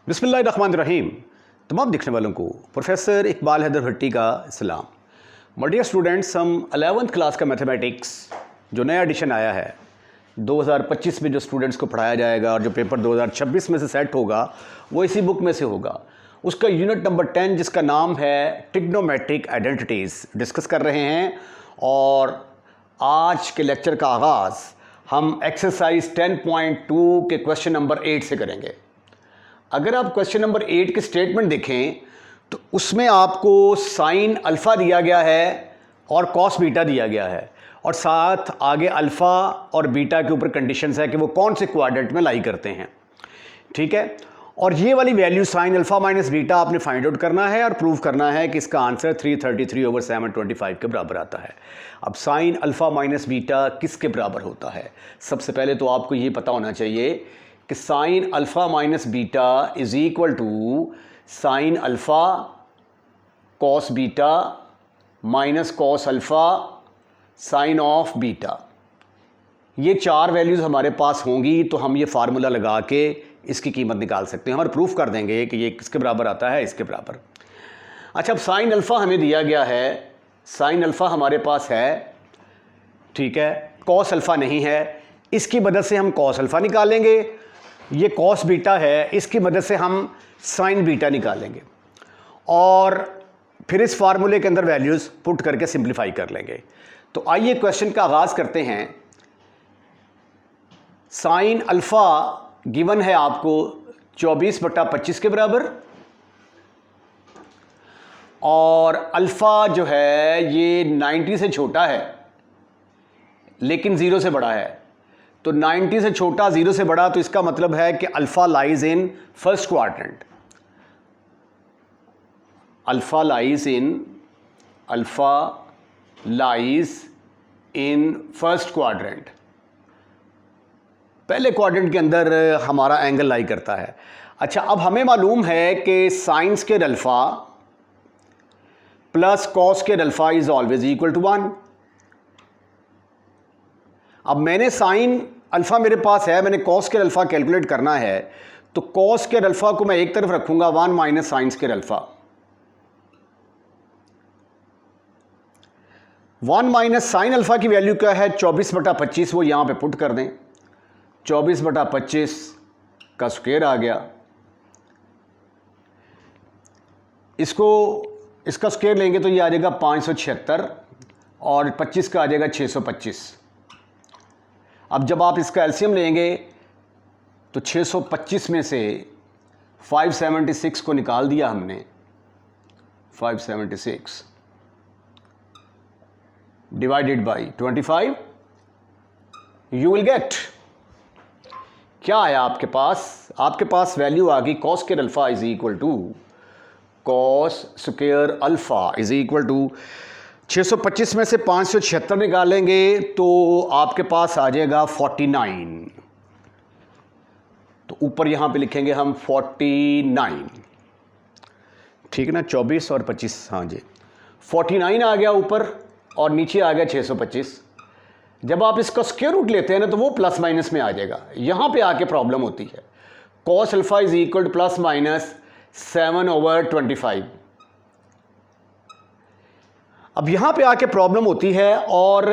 बिस्मिल्लाहिर्रहमानिर्रहीम। तमाम देखने वालों को प्रोफेसर इकबाल हैदर भट्टी का सलाम। माय डियर स्टूडेंट्स, हम 11th क्लास का मैथमेटिक्स जो नया एडिशन आया है 2025 में जो स्टूडेंट्स को पढ़ाया जाएगा और जो पेपर 2026 में से सेट होगा वो इसी बुक में से होगा। उसका यूनिट नंबर 10 जिसका नाम है ट्रिग्नोमेट्रिक आइडेंटिटीज़ डिस्कस कर रहे हैं। और आज के लेक्चर का आगाज़ हम एक्सरसाइज 10.2 के क्वेश्चन नंबर 8 से करेंगे। अगर आप क्वेश्चन नंबर 8 के स्टेटमेंट देखें तो उसमें आपको साइन अल्फ़ा दिया गया है और कॉस बीटा दिया गया है और साथ आगे अल्फ़ा और बीटा के ऊपर कंडीशंस है कि वो कौन से क्वाड्रेंट में लाई करते हैं। ठीक है, और ये वाली value sign alpha minus beta आपने फाइंड आउट करना है और प्रूव करना है कि इसका आंसर 333/725 के बराबर आता है। अब साइन अल्फ़ा माइनस बीटा किसके बराबर होता है? सबसे पहले तो आपको ये पता होना चाहिए कि sine alpha minus beta is equal to sine alpha cos beta minus cos alpha sine of beta. ये चार वैल्यूज़ हमारे पास होंगी तो हम ये फार्मूला लगा के इसकी कीमत निकाल सकते हैं और प्रूफ कर देंगे कि ये किसके बराबर आता है, इसके बराबर। अच्छा, अब साइन अल्फ़ा हमें दिया गया है, साइन अल्फ़ा हमारे पास है, ठीक है, कॉस अल्फ़ा नहीं है, इसकी मदद से हम कॉस अल्फ़ा निकालेंगे। ये कॉस बीटा है, इसकी मदद से हम साइन बीटा निकालेंगे और फिर इस फार्मूले के अंदर वैल्यूज़ पुट करके सिंप्लीफाई कर लेंगे। तो आइए क्वेश्चन का आगाज़ करते हैं। साइन अल्फ़ा गिवन है आपको 24/25 के बराबर और अल्फ़ा जो है ये 90 से छोटा है लेकिन 0 से बड़ा है। तो 90 से छोटा 0 से बड़ा, तो इसका मतलब है कि alpha lies in first quadrant. Alpha lies in first quadrant, पहले क्वाड्रेंट के अंदर हमारा एंगल लाई करता है। अच्छा, अब हमें मालूम है कि sine square alpha plus cos square alpha is always equal to 1। अब मैंने साइन अल्फ़ा मेरे पास है, मैंने कॉस स्क्वायर अल्फ़ा कैलकुलेट करना है, तो कॉस स्क्वायर अल्फ़ा को मैं एक तरफ रखूंगा 1 minus sine square alpha. 1 minus sine alpha की वैल्यू क्या है? 24/25, वो यहां पे पुट कर दें। 24/25 का स्क्वायर आ गया, इसका स्क्वायर लेंगे तो ये आ जाएगा 576 और 25 का आ जाएगा 625। अब जब आप इसका एलसीएम लेंगे तो 625 में से 576 को निकाल दिया हमने, 576 divided by 25, you will get क्या आया आपके पास? आपके पास वैल्यू आ गई cos square alpha is equal to cos square alpha is equal to 625 में से 576 निकालेंगे तो आपके पास आ जाएगा 49। तो ऊपर यहां पे लिखेंगे हम 49, ठीक है ना, 24 और 25, हाँ जी, 49 आ गया ऊपर और नीचे आ गया 625। जब आप इसका स्क्वायर रूट लेते हैं ना तो वो प्लस माइनस में आ जाएगा। यहां पे आके प्रॉब्लम होती है। Cos alpha is equal two plus minus 7/25। अब यहां पे आके प्रॉब्लम होती है और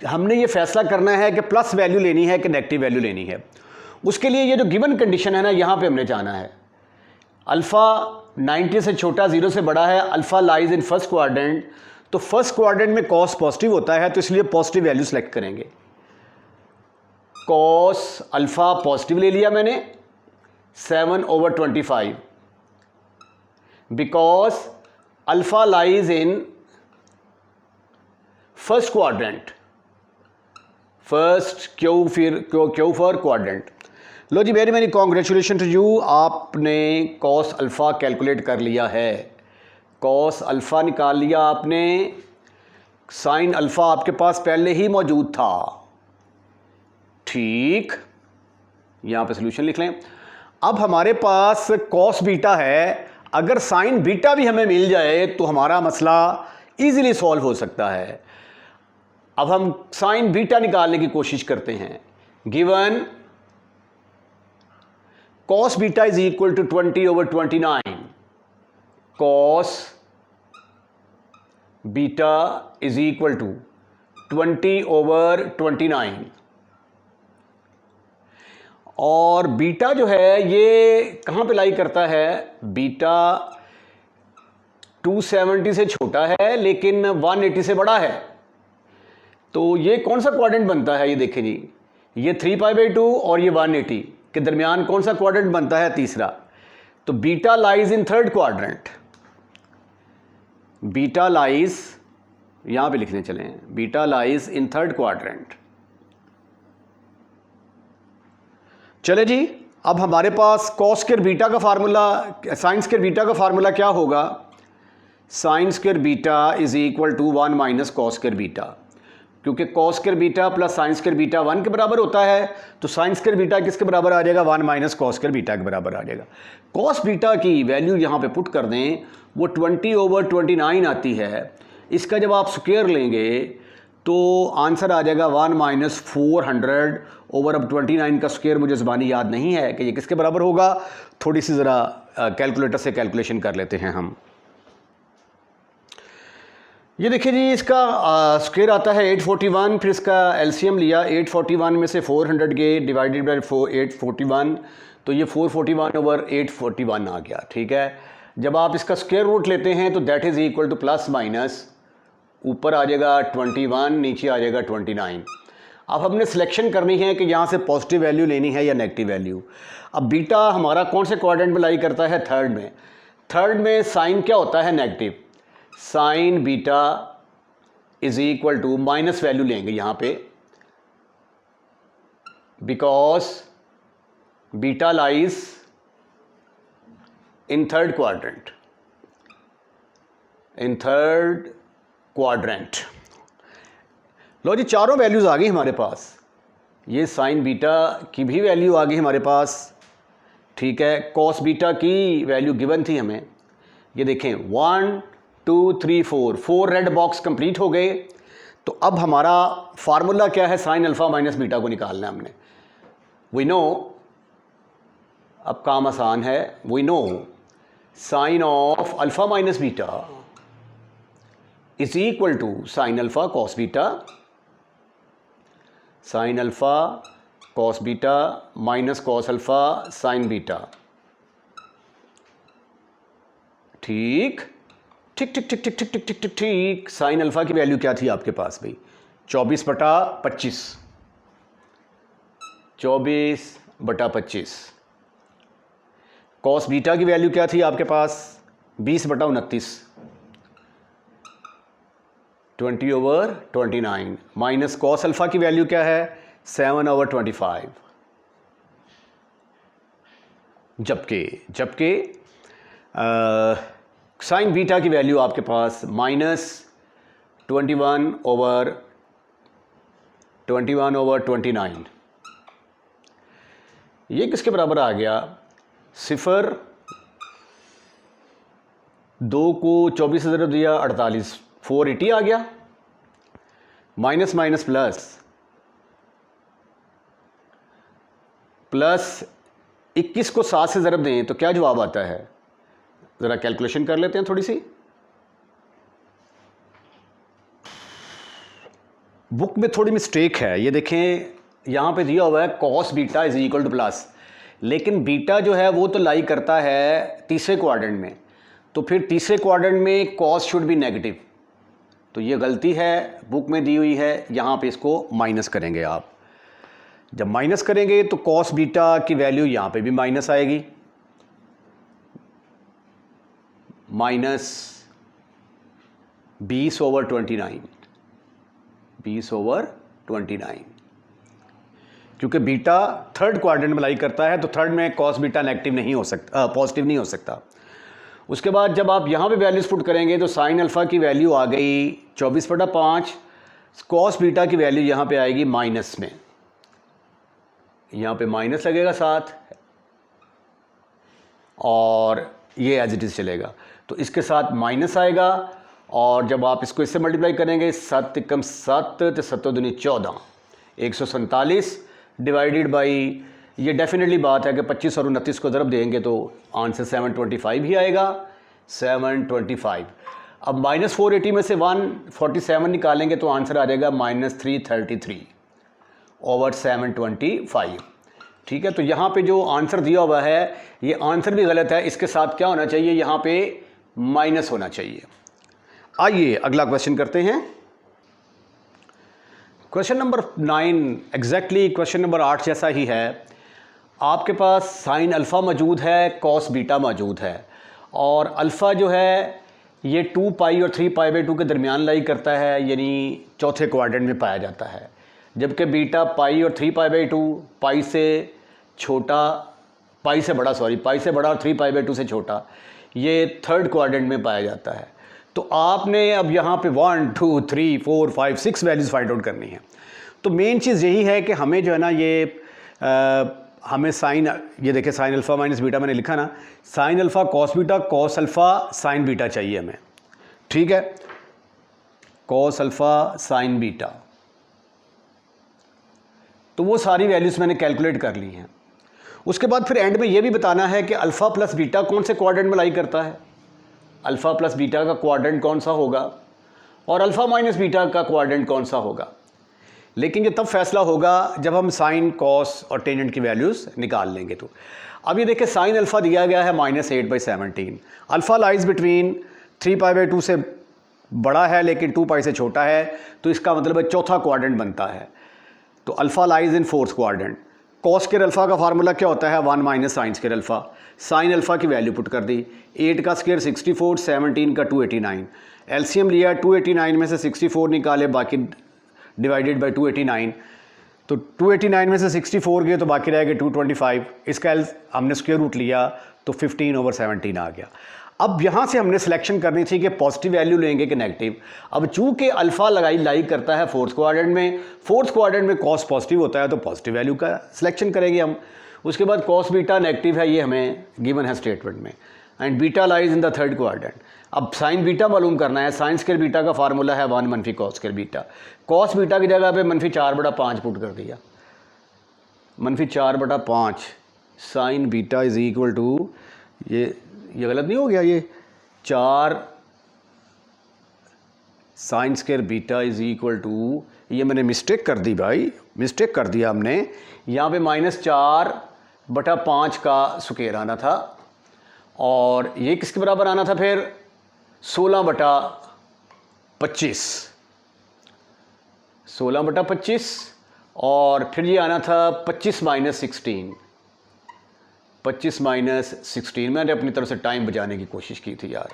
हमने ये फैसला करना है कि प्लस वैल्यू लेनी है कि नेगेटिव वैल्यू लेनी है। उसके लिए ये जो गिवन कंडीशन है ना, यहां पे हमने जाना है। अल्फ़ा 90 से छोटा 0 से बड़ा है, alpha lies in first quadrant, तो फर्स्ट क्वाड्रेंट में कॉस पॉजिटिव होता है तो इसलिए पॉजिटिव वैल्यू सेलेक्ट करेंगे। कॉस अल्फ़ा पॉजिटिव ले लिया मैंने 7/25 because alpha lies in first quadrant, first Q for quadrant. लो जी, very very congratulation to you, आपने कॉस अल्फ़ा कैलकुलेट कर लिया है। कॉस अल्फ़ा निकाल लिया आपने, साइन अल्फ़ा आपके पास पहले ही मौजूद था, ठीक, यहां पे सोल्यूशन लिख लें। अब हमारे पास कॉस बीटा है, अगर साइन बीटा भी हमें मिल जाए तो हमारा मसला इजीली सॉल्व हो सकता है। अब हम साइन बीटा निकालने की कोशिश करते हैं। Given cos beta is equal to 20/29, cos beta is equal to 20/29, और बीटा जो है ये कहाँ पे लाई करता है, बीटा 270 से छोटा है लेकिन 180 से बड़ा है। तो ये कौन सा क्वाड्रेंट बनता है, ये देखें जी, ये 3π/2 और ये 180 के दरमियान कौन सा क्वाड्रेंट बनता है, तीसरा। तो beta lies in third quadrant, beta lies, यहां पे लिखने चलें, beta lies in third quadrant. चले जी, अब हमारे पास कॉस स्क्वायर बीटा का फार्मूला, साइन स्क्वायर बीटा का फार्मूला क्या होगा, sine square beta is equal to 1 minus cos square beta, क्योंकि cos square beta plus sine square beta 1 के बराबर होता है, तो साइन स्क्वायर बीटा किसके बराबर आ जाएगा, 1 माइनस कॉस स्क्वायर बीटा के बराबर आ जाएगा। कॉस बीटा की वैल्यू यहाँ पे पुट कर दें, वो 20/29 आती है। इसका जब आप स्क्वायर लेंगे तो आंसर आ जाएगा 1 माइनस 400 ओवर, अब 29 का स्क्वायर मुझे ज़बानी याद नहीं है कि ये किसके बराबर होगा, थोड़ी सी ज़रा कैलकुलेटर से कैलकुलेशन कर लेते हैं हम। ये देखिए जी, इसका स्क्वायर आता है 841, फिर इसका एलसीएम लिया, 841 में से 400 के डिवाइडेड बाय 841, तो ये 441/841 आ गया, ठीक है। जब आप इसका स्क्वायर रूट लेते हैं तो that is equal two plus minus, ऊपर आ जाएगा 21, नीचे आ जाएगा 29। अब हमने सिलेक्शन करनी है कि यहाँ से पॉजिटिव वैल्यू लेनी है या नेगेटिव वैल्यू। अब बीटा हमारा कौन से क्वाड्रेंट में लाई करता है, थर्ड में। थर्ड में साइन क्या होता है, negative, sine beta is equal to minus value लेंगे यहाँ पे, because beta lies in third quadrant, in third quadrant. लो जी, चारों वैल्यूज आ गई हमारे पास, ये साइन बीटा की भी वैल्यू आ गई हमारे पास, ठीक है। कॉस बीटा की वैल्यू गिवन थी हमें, ये देखें 1 2 3 4 रेड बॉक्स कंप्लीट हो गए। तो अब हमारा फार्मूला क्या है, साइन अल्फा माइनस बीटा को निकालना है हमने। वी नो, अब काम आसान है, we know sine of alpha minus beta is equal to sine alpha cos beta, sine alpha cos beta minus cos alpha sine beta, ठीक ठीक ठीक ठीक ठीक ठीक ठीक ठीक ठीक ठीक। साइन अल्फा की वैल्यू क्या थी आपके पास भाई, 24/25, 24/25। कॉस बीटा की वैल्यू क्या थी आपके पास, 20/29, 20/29, माइनस कॉस अल्फा की वैल्यू क्या है, 7/25। जबकि साइन बीटा की वैल्यू आपके पास -21/29। ये किसके बराबर आ गया, 0, 2 को 24 से ज़रा दिया 48, 480 आ गया, माइनस माइनस प्लस 21 को 7 से ज़रब दें तो क्या जवाब आता है, ज़रा कैलकुलेशन कर लेते हैं थोड़ी सी। बुक में थोड़ी मिस्टेक है, ये देखें यहाँ पे दिया हुआ है cos beta is equal two plus, लेकिन बीटा जो है वो तो लाई करता है तीसरे क्वाड्रेंट में, तो फिर तीसरे क्वाड्रेंट में कॉस शुड बी नेगेटिव, तो ये गलती है बुक में दी हुई है। यहाँ पे इसको माइनस करेंगे आप, जब माइनस करेंगे तो कॉस बीटा की वैल्यू यहाँ पे भी माइनस आएगी, -20/29, 20/29, क्योंकि बीटा थर्ड क्वाड्रेंट में लाई करता है, तो थर्ड में कॉस बीटा नेगेटिव नहीं हो सकता, पॉजिटिव नहीं हो सकता। उसके बाद जब आप यहाँ पे वैल्यूज पुट करेंगे तो साइन अल्फा की वैल्यू आ गई 24/5, कॉस बीटा की वैल्यू यहाँ पे आएगी माइनस में, यहाँ पे माइनस लगेगा साथ, और ये एज इट इज़ चलेगा, तो इसके साथ माइनस आएगा, और जब आप इसको इससे मल्टीप्लाई करेंगे 7 × 7 तो 7 दूनी 14, 147 डिवाइडेड बाई ये डेफिनेटली बात है कि 25 और 29 को ज़रब देंगे तो आंसर 725 ही आएगा, 725। अब -480 में से 147 निकालेंगे तो आंसर आ जाएगा -333 ओवर 725। ठीक है, तो यहाँ पे जो आंसर दिया हुआ है ये आंसर भी गलत है, इसके साथ क्या होना चाहिए, यहाँ पे माइनस होना चाहिए। आइए अगला क्वेश्चन करते हैं। Question number 9 exactly question number 8 जैसा ही है। आपके पास साइन अल्फ़ा मौजूद है, कॉस बीटा मौजूद है, और अल्फ़ा जो है ये 2 पाई और 3 पाई बाई 2 के दरमियान लाई करता है, यानी चौथे क्वाड्रेंट में पाया जाता है, जबकि बीटा पाई और 3 पाई बाई 2 पाई से बड़ा और 3 पाई बाई 2 से छोटा, ये थर्ड क्वाड्रेंट में पाया जाता है। तो आपने अब यहाँ पे 1 2 3 4 5 6 वैल्यूज़ फाइंड आउट करनी है। तो मेन चीज़ यही है कि हमें जो है ना ये हमें साइन, ये देखिए साइन अल्फ़ा माइनस बीटा मैंने लिखा ना, sign alpha cos beta, cos alpha sine beta चाहिए हमें। ठीक है, कॉस अल्फ़ा साइन बीटा, तो वो सारी वैल्यूज़ मैंने कैलकुलेट कर ली हैं। उसके बाद फिर एंड में ये भी बताना है कि अल्फ़ा प्लस बीटा कौन से क्वाड्रेंट में लाई करता है, अल्फ़ा प्लस बीटा का क्वाड्रेंट कौन सा होगा और अल्फ़ा माइनस बीटा का क्वाड्रेंट कौन सा होगा। लेकिन ये तब फैसला होगा जब हम साइन, कॉस और टेंजेंट की वैल्यूज़ निकाल लेंगे। तो अब ये देखिए साइन अल्फ़ा दिया गया है -8/17, alpha lies between 3 pi by 2 से बड़ा है लेकिन 2 पाई से छोटा है, तो इसका मतलब है चौथा क्वाड्रेंट बनता है। तो alpha lies in fourth quadrant. Cos के अल्फ़ा का फार्मूला क्या होता है, 1 minus sine square alpha. Sign alpha की वैल्यू पुट कर दी, 8 का स्क्वायर 64, 17 का 289, एलसीएम लिया 289 में से 64 निकाले, बाकी डिवाइडेड बाई 289, तो 289 में से 64 गए तो बाकी रह गए 225, इसका हमने स्क्वायर रूट लिया तो 15/17 आ गया। अब यहाँ से हमने सिलेक्शन करनी थी कि पॉजिटिव वैल्यू लेंगे कि नेगेटिव। अब चूँकि अल्फ़ा लाई करता है फोर्थ क्वाड्रेंट में, फोर्थ क्वाड्रेंट में कॉस पॉजिटिव होता है तो पॉजिटिव वैल्यू का सिलेक्शन करेंगे हम। उसके बाद कॉस बीटा नेगेटिव है, ये हमें गिवन है स्टेटमेंट में, and beta lies in the third quadrant. अब साइन बीटा मालूम करना है, साइन स्क्वायर बीटा का फार्मूला है 1 मनफी cos square beta. Cos beta की जगह पे -4/5 पुट कर दिया, -4/5 sine beta is equal to, ये गलत नहीं हो गया, ये 4 sine square beta is equal to, ये मैंने मिस्टेक कर दी भाई, मिस्टेक कर दिया हमने, यहाँ पे -4/5 का स्क्वायर आना था और ये किसके बराबर आना था फिर 16/25, 16/25, और फिर ये आना था 25 - 16, 25 - 16, मैंने अपनी तरफ से टाइम बचाने की कोशिश की थी यार,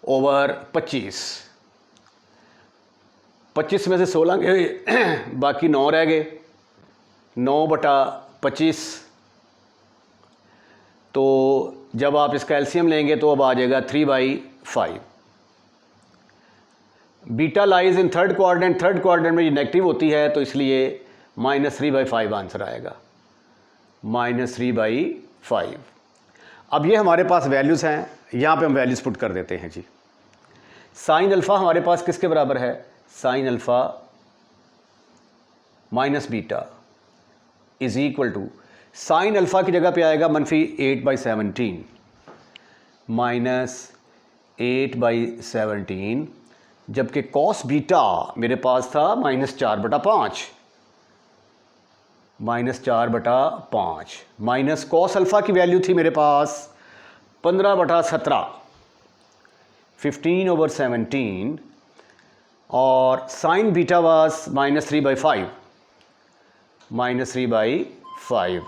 ओवर 25, 25 में से 16 गए, बाकी 9 रह गए, 9/25। तो जब आप इसका एलसीएम लेंगे तो अब आ जाएगा 3/5। Beta lies in third quadrant, third quadrant में ये नेगेटिव होती है तो इसलिए -3/5 आंसर आएगा, -3/5। अब ये हमारे पास वैल्यूज़ हैं, यहाँ पे हम वैल्यूज़ पुट कर देते हैं जी। साइन अल्फ़ा हमारे पास किसके बराबर है, sine alpha minus beta is equal to, sine alpha की जगह पे आएगा -8/17, -8/17, जबकि कॉस बीटा मेरे पास था -4/5, -4/5, माइनस कॉस अल्फ़ा की वैल्यू थी मेरे पास 15/17, 15/17, और sine beta was -3/5, -3/5,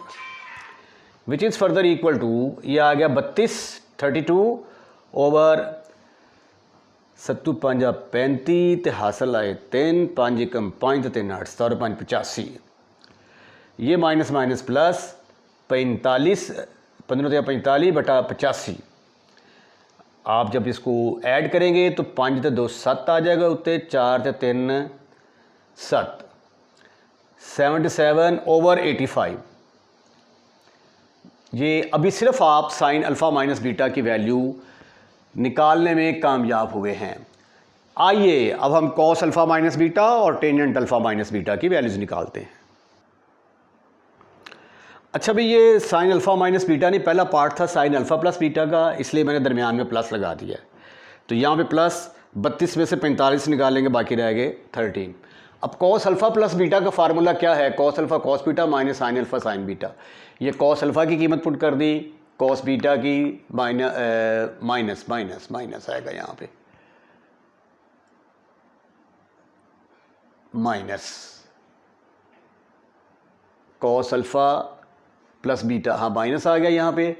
which is further equal to, ये आ गया 32 ओवर 7 5 35 ते हासिल आए 3, 5 एकम 5 3 8 17 5 85, ये माइनस माइनस प्लस 45, 15/45/85। आप जब इसको ऐड करेंगे तो 5 ते 2 7 आ जाएगा उत्ते, 4 ते 3 7, 77/85। ये अभी सिर्फ आप साइन अल्फ़ा माइनस बीटा की वैल्यू निकालने में कामयाब हुए हैं। आइए अब हम कॉस अल्फ़ा माइनस बीटा और टेंजेंट अल्फ़ा माइनस बीटा की वैल्यूज़ निकालते हैं। अच्छा भाई, ये साइन अल्फ़ा माइनस बीटा नहीं, पहला पार्ट था साइन अल्फ़ा प्लस बीटा का, इसलिए मैंने दरमियान में प्लस लगा दिया है। तो यहाँ पे प्लस 32 में से 45 निकालेंगे, बाकी रह गए 13। अब कॉस अल्फ़ा प्लस बीटा का फार्मूला क्या है? Cos alpha cos beta minus sine alpha sine beta. ये कॉस अल्फ़ा की कीमत पुट कर दी, कॉस बीटा की माइनस माइनस माइनस आएगा यहाँ पे, minus cos alpha plus beta, हाँ माइनस आ गया यहाँ पे,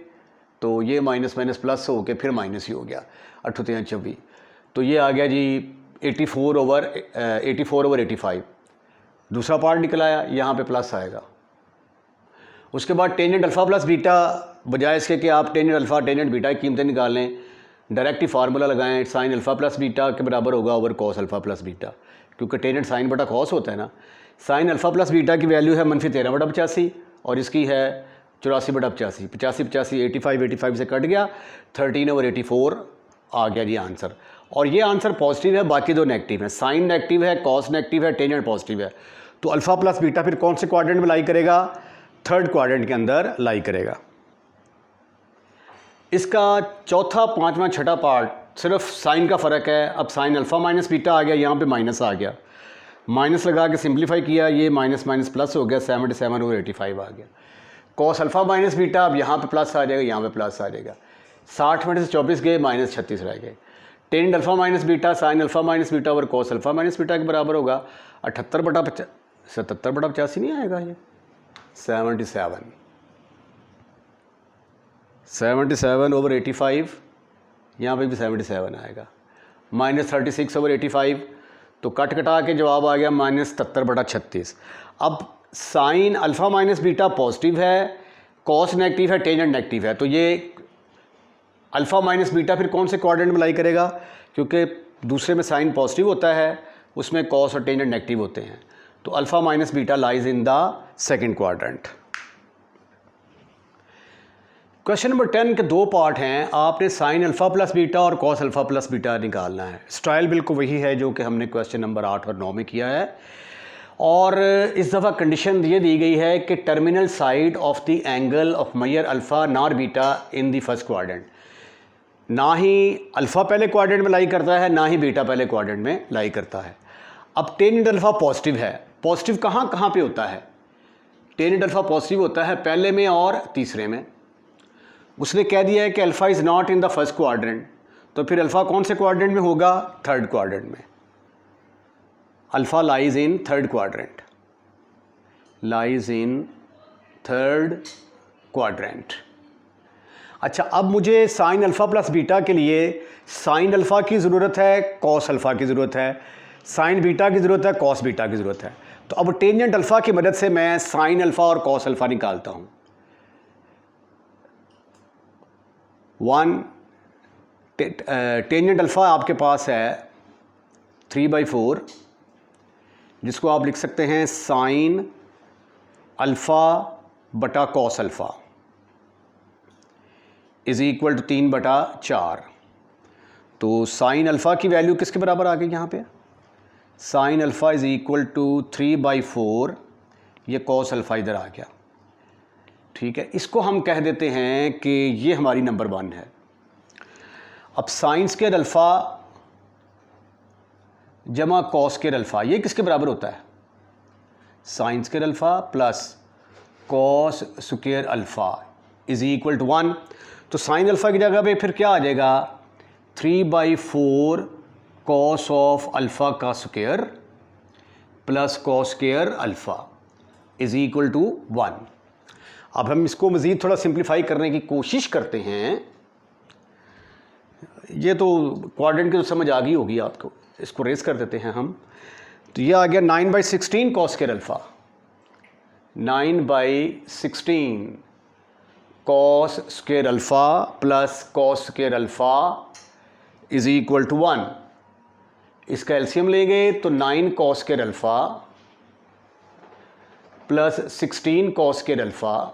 तो ये माइनस माइनस प्लस हो के फिर माइनस ही हो गया, 28 तो ये आ गया जी 84 ओवर 85। दूसरा पार्ट निकल आया, यहाँ पे प्लस आएगा। उसके बाद टेंजेंट अल्फ़ा प्लस बीटा, बजाय इसके कि आप टेंजेंट अल्फ़ा टेंजेंट बीटा की कीमतें निकाल लें, डायरेक्ट ही फार्मूला लगाएं, साइन अल्फ़ा प्लस बीटा के बराबर होगा over cos alpha plus beta, क्योंकि टेंजेंट साइन बटा कॉस होता है ना। साइन अल्फ़ा प्लस बीटा की वैल्यू है -13/85 और इसकी है 84/85, 85 85 से कट गया, 13/84 आ गया जी आंसर। और ये आंसर पॉजिटिव है, बाकी दो नेगेटिव है। साइन नेगेटिव है, कॉस नेगेटिव है, टेंजेंट पॉजिटिव है। तो अल्फ़ा प्लस बीटा फिर कौन से क्वाड्रेंट में लाई करेगा? थर्ड क्वाड्रेंट के अंदर लाई करेगा। इसका चौथा, पांचवा, छठा पार्ट सिर्फ साइन का फ़र्क है। अब साइन अल्फ़ा माइनस बीटा आ गया, यहाँ पे माइनस आ गया, माइनस लगा के सिंप्लीफाई किया, ये माइनस माइनस प्लस हो गया, 77/85 आ गया। कॉस अल्फ़ा माइनस बीटा, अब यहाँ पे प्लस आ जाएगा, यहाँ पे प्लस आ जाएगा, 60 में से 24 गए, -36 रह गए। Tangent alpha minus beta sine alpha minus beta और कॉस अल्फ़ा माइनस बीटा के बराबर होगा 77/85 नहीं आएगा, ये 77/85, यहाँ पे भी 77 आएगा, -36/85, तो कट कटा के जवाब आ गया -77/36। अब sign alpha minus beta positive है, कॉस नेगेटिव है, टेंजेंट नेगेटिव है, तो ये अल्फ़ा माइनस बीटा फिर कौन से क्वाड्रेंट में लाई करेगा? क्योंकि दूसरे में साइन पॉजिटिव होता है, उसमें कॉस और टेंजेंट नेगेटिव होते हैं, तो alpha minus beta lies in the second quadrant. Question number 10 के दो पार्ट हैं, आपने साइन अल्फ़ा प्लस बीटा और कॉस अल्फ़ा प्लस बीटा निकालना है। स्टाइल बिल्कुल वही है जो कि हमने क्वेश्चन नंबर 8 और 9 में किया है, और इस दफ़ा कंडीशन ये दी गई है कि terminal side of the angle of measure alpha nor beta in the first quadrant. ना ही अल्फ़ा पहले क्वाड्रेंट में लाई करता है, ना ही बीटा पहले क्वाड्रेंट में लाई करता है। अब टेंजेंट अल्फ़ा पॉजिटिव है, पॉजिटिव कहाँ कहाँ पे होता है? टेंजेंट अल्फ़ा पॉजिटिव होता है पहले में और तीसरे में। उसने कह दिया है कि alpha is not in the first quadrant, तो फिर अल्फ़ा कौन से क्वाड्रेंट में होगा? थर्ड क्वाड्रेंट में। Alpha lies in third quadrant, lies in third quadrant. अच्छा, अब मुझे साइन अल्फ़ा प्लस बीटा के लिए साइन अल्फ़ा की ज़रूरत है, कॉस अल्फ़ा की ज़रूरत है, साइन बीटा की ज़रूरत है, कॉस बीटा की ज़रूरत है। तो अब टेंजेंट अल्फ़ा की मदद से मैं साइन अल्फ़ा और कॉस अल्फ़ा निकालता हूँ। 1 टेंजेंट अल्फ़ा आपके पास है 3/4, जिसको आप लिख सकते हैं साइन अल्फ़ा बटा cos alpha is equal to 3/4। तो साइन अल्फ़ा की वैल्यू किसके बराबर आ गई यहाँ पे? Sine alpha is equal to 3/4, ये कॉस अल्फ़ा इधर आ गया, ठीक है। इसको हम कह देते हैं कि ये हमारी नंबर 1 है। अब साइन स्क्वायर अल्फ़ा जमा कॉस स्क्वायर अल्फ़ा, ये किसके बराबर होता है? Sine square alpha plus cos square alpha is equal to 1। तो साइन अल्फ़ा की जगह पे फिर क्या आ जाएगा? 3/4 कॉस ऑफ अल्फ़ा का square plus cos square alpha is equal to 1। अब हम इसको मज़ीद थोड़ा सिंप्लीफाई करने की कोशिश करते हैं। ये तो क्वाड्रेंट की तो समझ आ गई होगी आपको, इसको रेस कर देते हैं हम। तो ये आ गया 9/16 cos square alpha, 9/16 cos square alpha plus cos square alpha is equal to 1। इसका एलसीएम लेंगे तो 9 cos square alpha plus 16 cos square alpha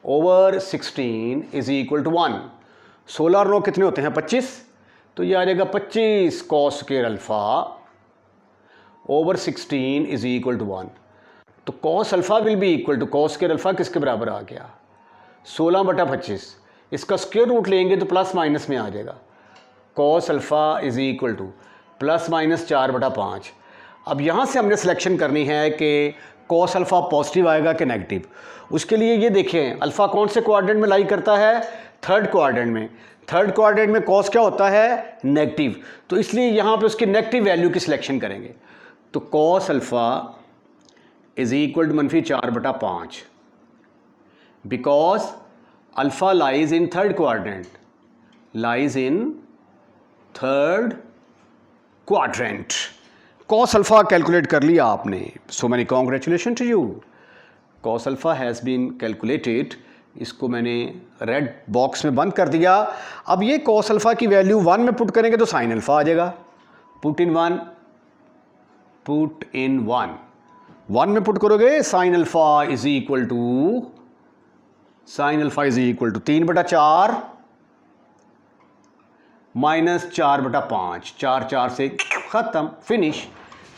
over 16 is equal to 1। 16 और 9 कितने होते हैं? 25। तो ये आ जाएगा 25 cos square alpha over 16 is equal to 1। तो तो cos alpha will be equal to cos square alpha किसके बराबर आ गया 16/25। इसका स्क्वायर रूट लेंगे तो प्लस माइनस में आ जाएगा। Cos alpha is equal two plus minus 4/5। अब यहाँ से हमने सिलेक्शन करनी है कि कॉस अल्फ़ा पॉजिटिव आएगा कि नेगेटिव। उसके लिए ये देखें अल्फ़ा कौन से क्वाड्रेंट में लाई करता है, थर्ड क्वाड्रेंट में। थर्ड क्वाड्रेंट में कॉस क्या होता है, नेगेटिव, तो इसलिए यहाँ पे उसकी नेगेटिव वैल्यू की सिलेक्शन करेंगे। तो cos alpha is equal to -4/5 because alpha lies in third quadrant, lies in third quadrant. Cos alpha calculate कर लिया आपने, so many congratulation to you. Cos alpha has been calculated. इसको मैंने red box में बंद कर दिया। अब ये कॉस अल्फ़ा की वैल्यू 1 में पुट करेंगे तो साइन अल्फ़ा आ जाएगा। पुट इन 1 1 में पुट करोगे sine alpha is equal to 3/4 minus 4/5, 4 से ख़त्म, फिनिश।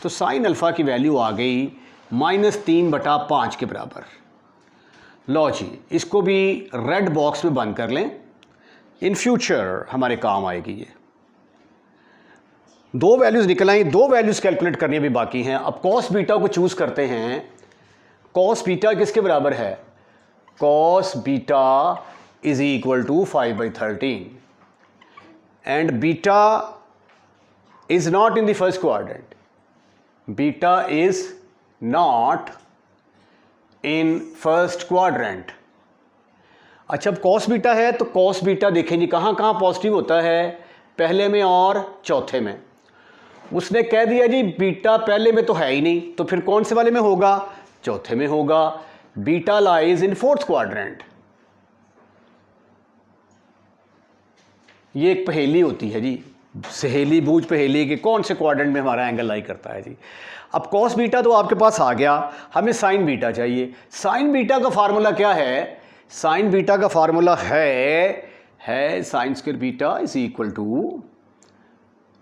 तो साइन अल्फ़ा की वैल्यू आ गई -3/5 के बराबर। लो जी, इसको भी रेड बॉक्स में बंद कर लें, इन फ्यूचर हमारे काम आएगी ये। 2 वैल्यूज़ निकल आई, 2 वैल्यूज़ कैलकुलेट करनी भी बाकी हैं। अब कॉस बीटा को चूज़ करते हैं। कॉस बीटा किसके बराबर है, cos beta is equal to 5/13 and beta is not in the first quadrant, beta is not in first quadrant. अच्छा, अब कॉस बीटा है तो कॉस बीटा देखें जी कहाँ कहाँ पॉजिटिव होता है, पहले में और चौथे में। उसने कह दिया जी बीटा पहले में तो है ही नहीं, तो फिर कौन से वाले में होगा, चौथे में होगा। Beta lies in fourth quadrant. ये एक पहेली होती है जी, सहेली बूझ पहेली के कौन से क्वाड्रेंट में हमारा एंगल लाई करता है जी। अब कॉस बीटा तो आपके पास आ गया, हमें साइन बीटा चाहिए। साइन बीटा का फार्मूला क्या है, साइन बीटा का फार्मूला है sine square beta is equal to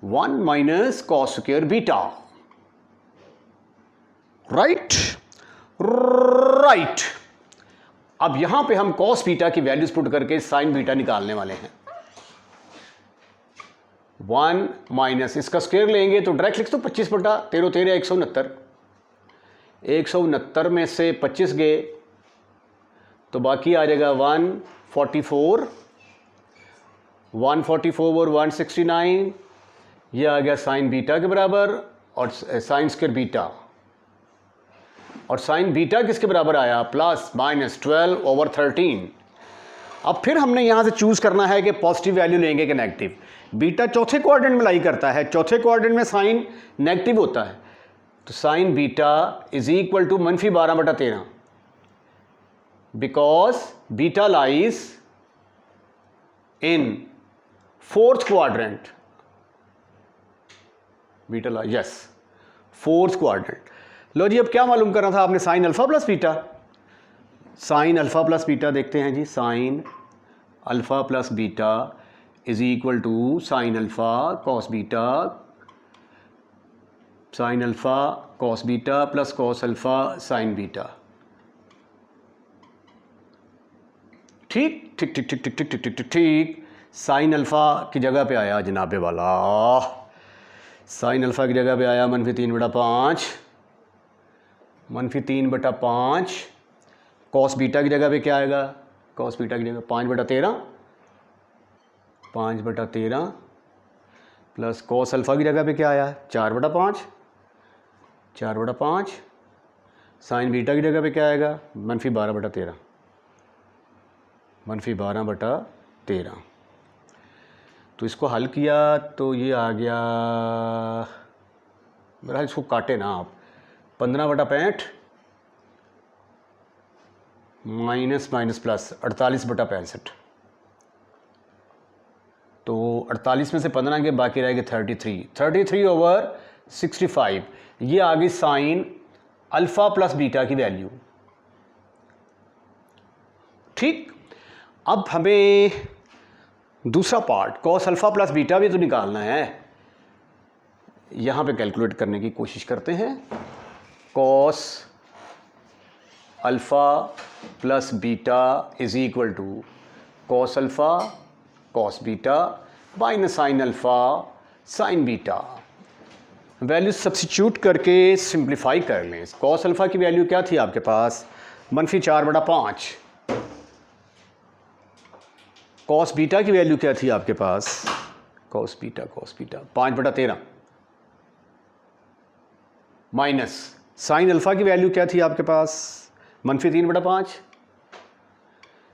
1 minus cos square beta. Right. अब यहां पे हम कॉस बीटा की वैल्यूज पुट करके साइन बीटा निकालने वाले हैं। 1 माइनस इसका स्क्वायर लेंगे तो डायरेक्ट लिख दो 25/13 13 169। 169 में से 25 गए तो बाकी आ जाएगा 144 और 169। ये आ गया साइन बीटा के बराबर और साइन स्क्वायर बीटा, और साइन बीटा किसके बराबर आया, +-12/13। अब फिर हमने यहां से चूज करना है कि पॉजिटिव वैल्यू लेंगे कि नेगेटिव। बीटा चौथे क्वाड्रेंट में लाई करता है, चौथे क्वाड्रेंट में साइन नेगेटिव होता है, तो sine beta is equal to -12/13 because beta lies in fourth quadrant. Beta lies yes fourth quadrant. लो जी, अब क्या मालूम करना था आपने, sine alpha plus beta. Sine alpha plus beta देखते हैं जी, sine alpha plus beta is equal to sine alpha cos beta, sine alpha cos beta plus cos alpha sine beta. ठीक ठीक ठीक ठीक ठीक ठीक ठीक ठीक ठीक। साइन अल्फा की जगह पे आया जनाबे वाला, साइन अल्फा की जगह पे आया -3/5, -3/5। कॉस बीटा की जगह पे क्या आएगा, कॉस बीटा की जगह 5/13, 5/13 प्लस कॉस अल्फा की जगह पे क्या आया 4/5, 4/5। साइन बीटा की जगह पे क्या आएगा -12/13, -12/13। तो इसको हल किया तो ये आ गया, मेरा इसको काटे ना आप, 15/65 माइनस माइनस प्लस 48/65। तो 48 में से 15 के बाकी रहेंगे 33/65। ये आ गई साइन अल्फा प्लस बीटा की वैल्यू। ठीक, अब हमें दूसरा part cos alpha plus beta भी तो निकालना है। यहां पे कैलकुलेट करने की कोशिश करते हैं। Cos alpha plus beta is equal to cos alpha cos beta minus sine alpha sine beta. Value substitute करके सिंप्लीफाई कर लें। कॉस अल्फ़ा की वैल्यू क्या थी आपके पास, -4/5। कॉस बीटा की वैल्यू क्या थी आपके पास, cos beta 5/13 minus sine alpha की वैल्यू क्या थी आपके पास, -3/5।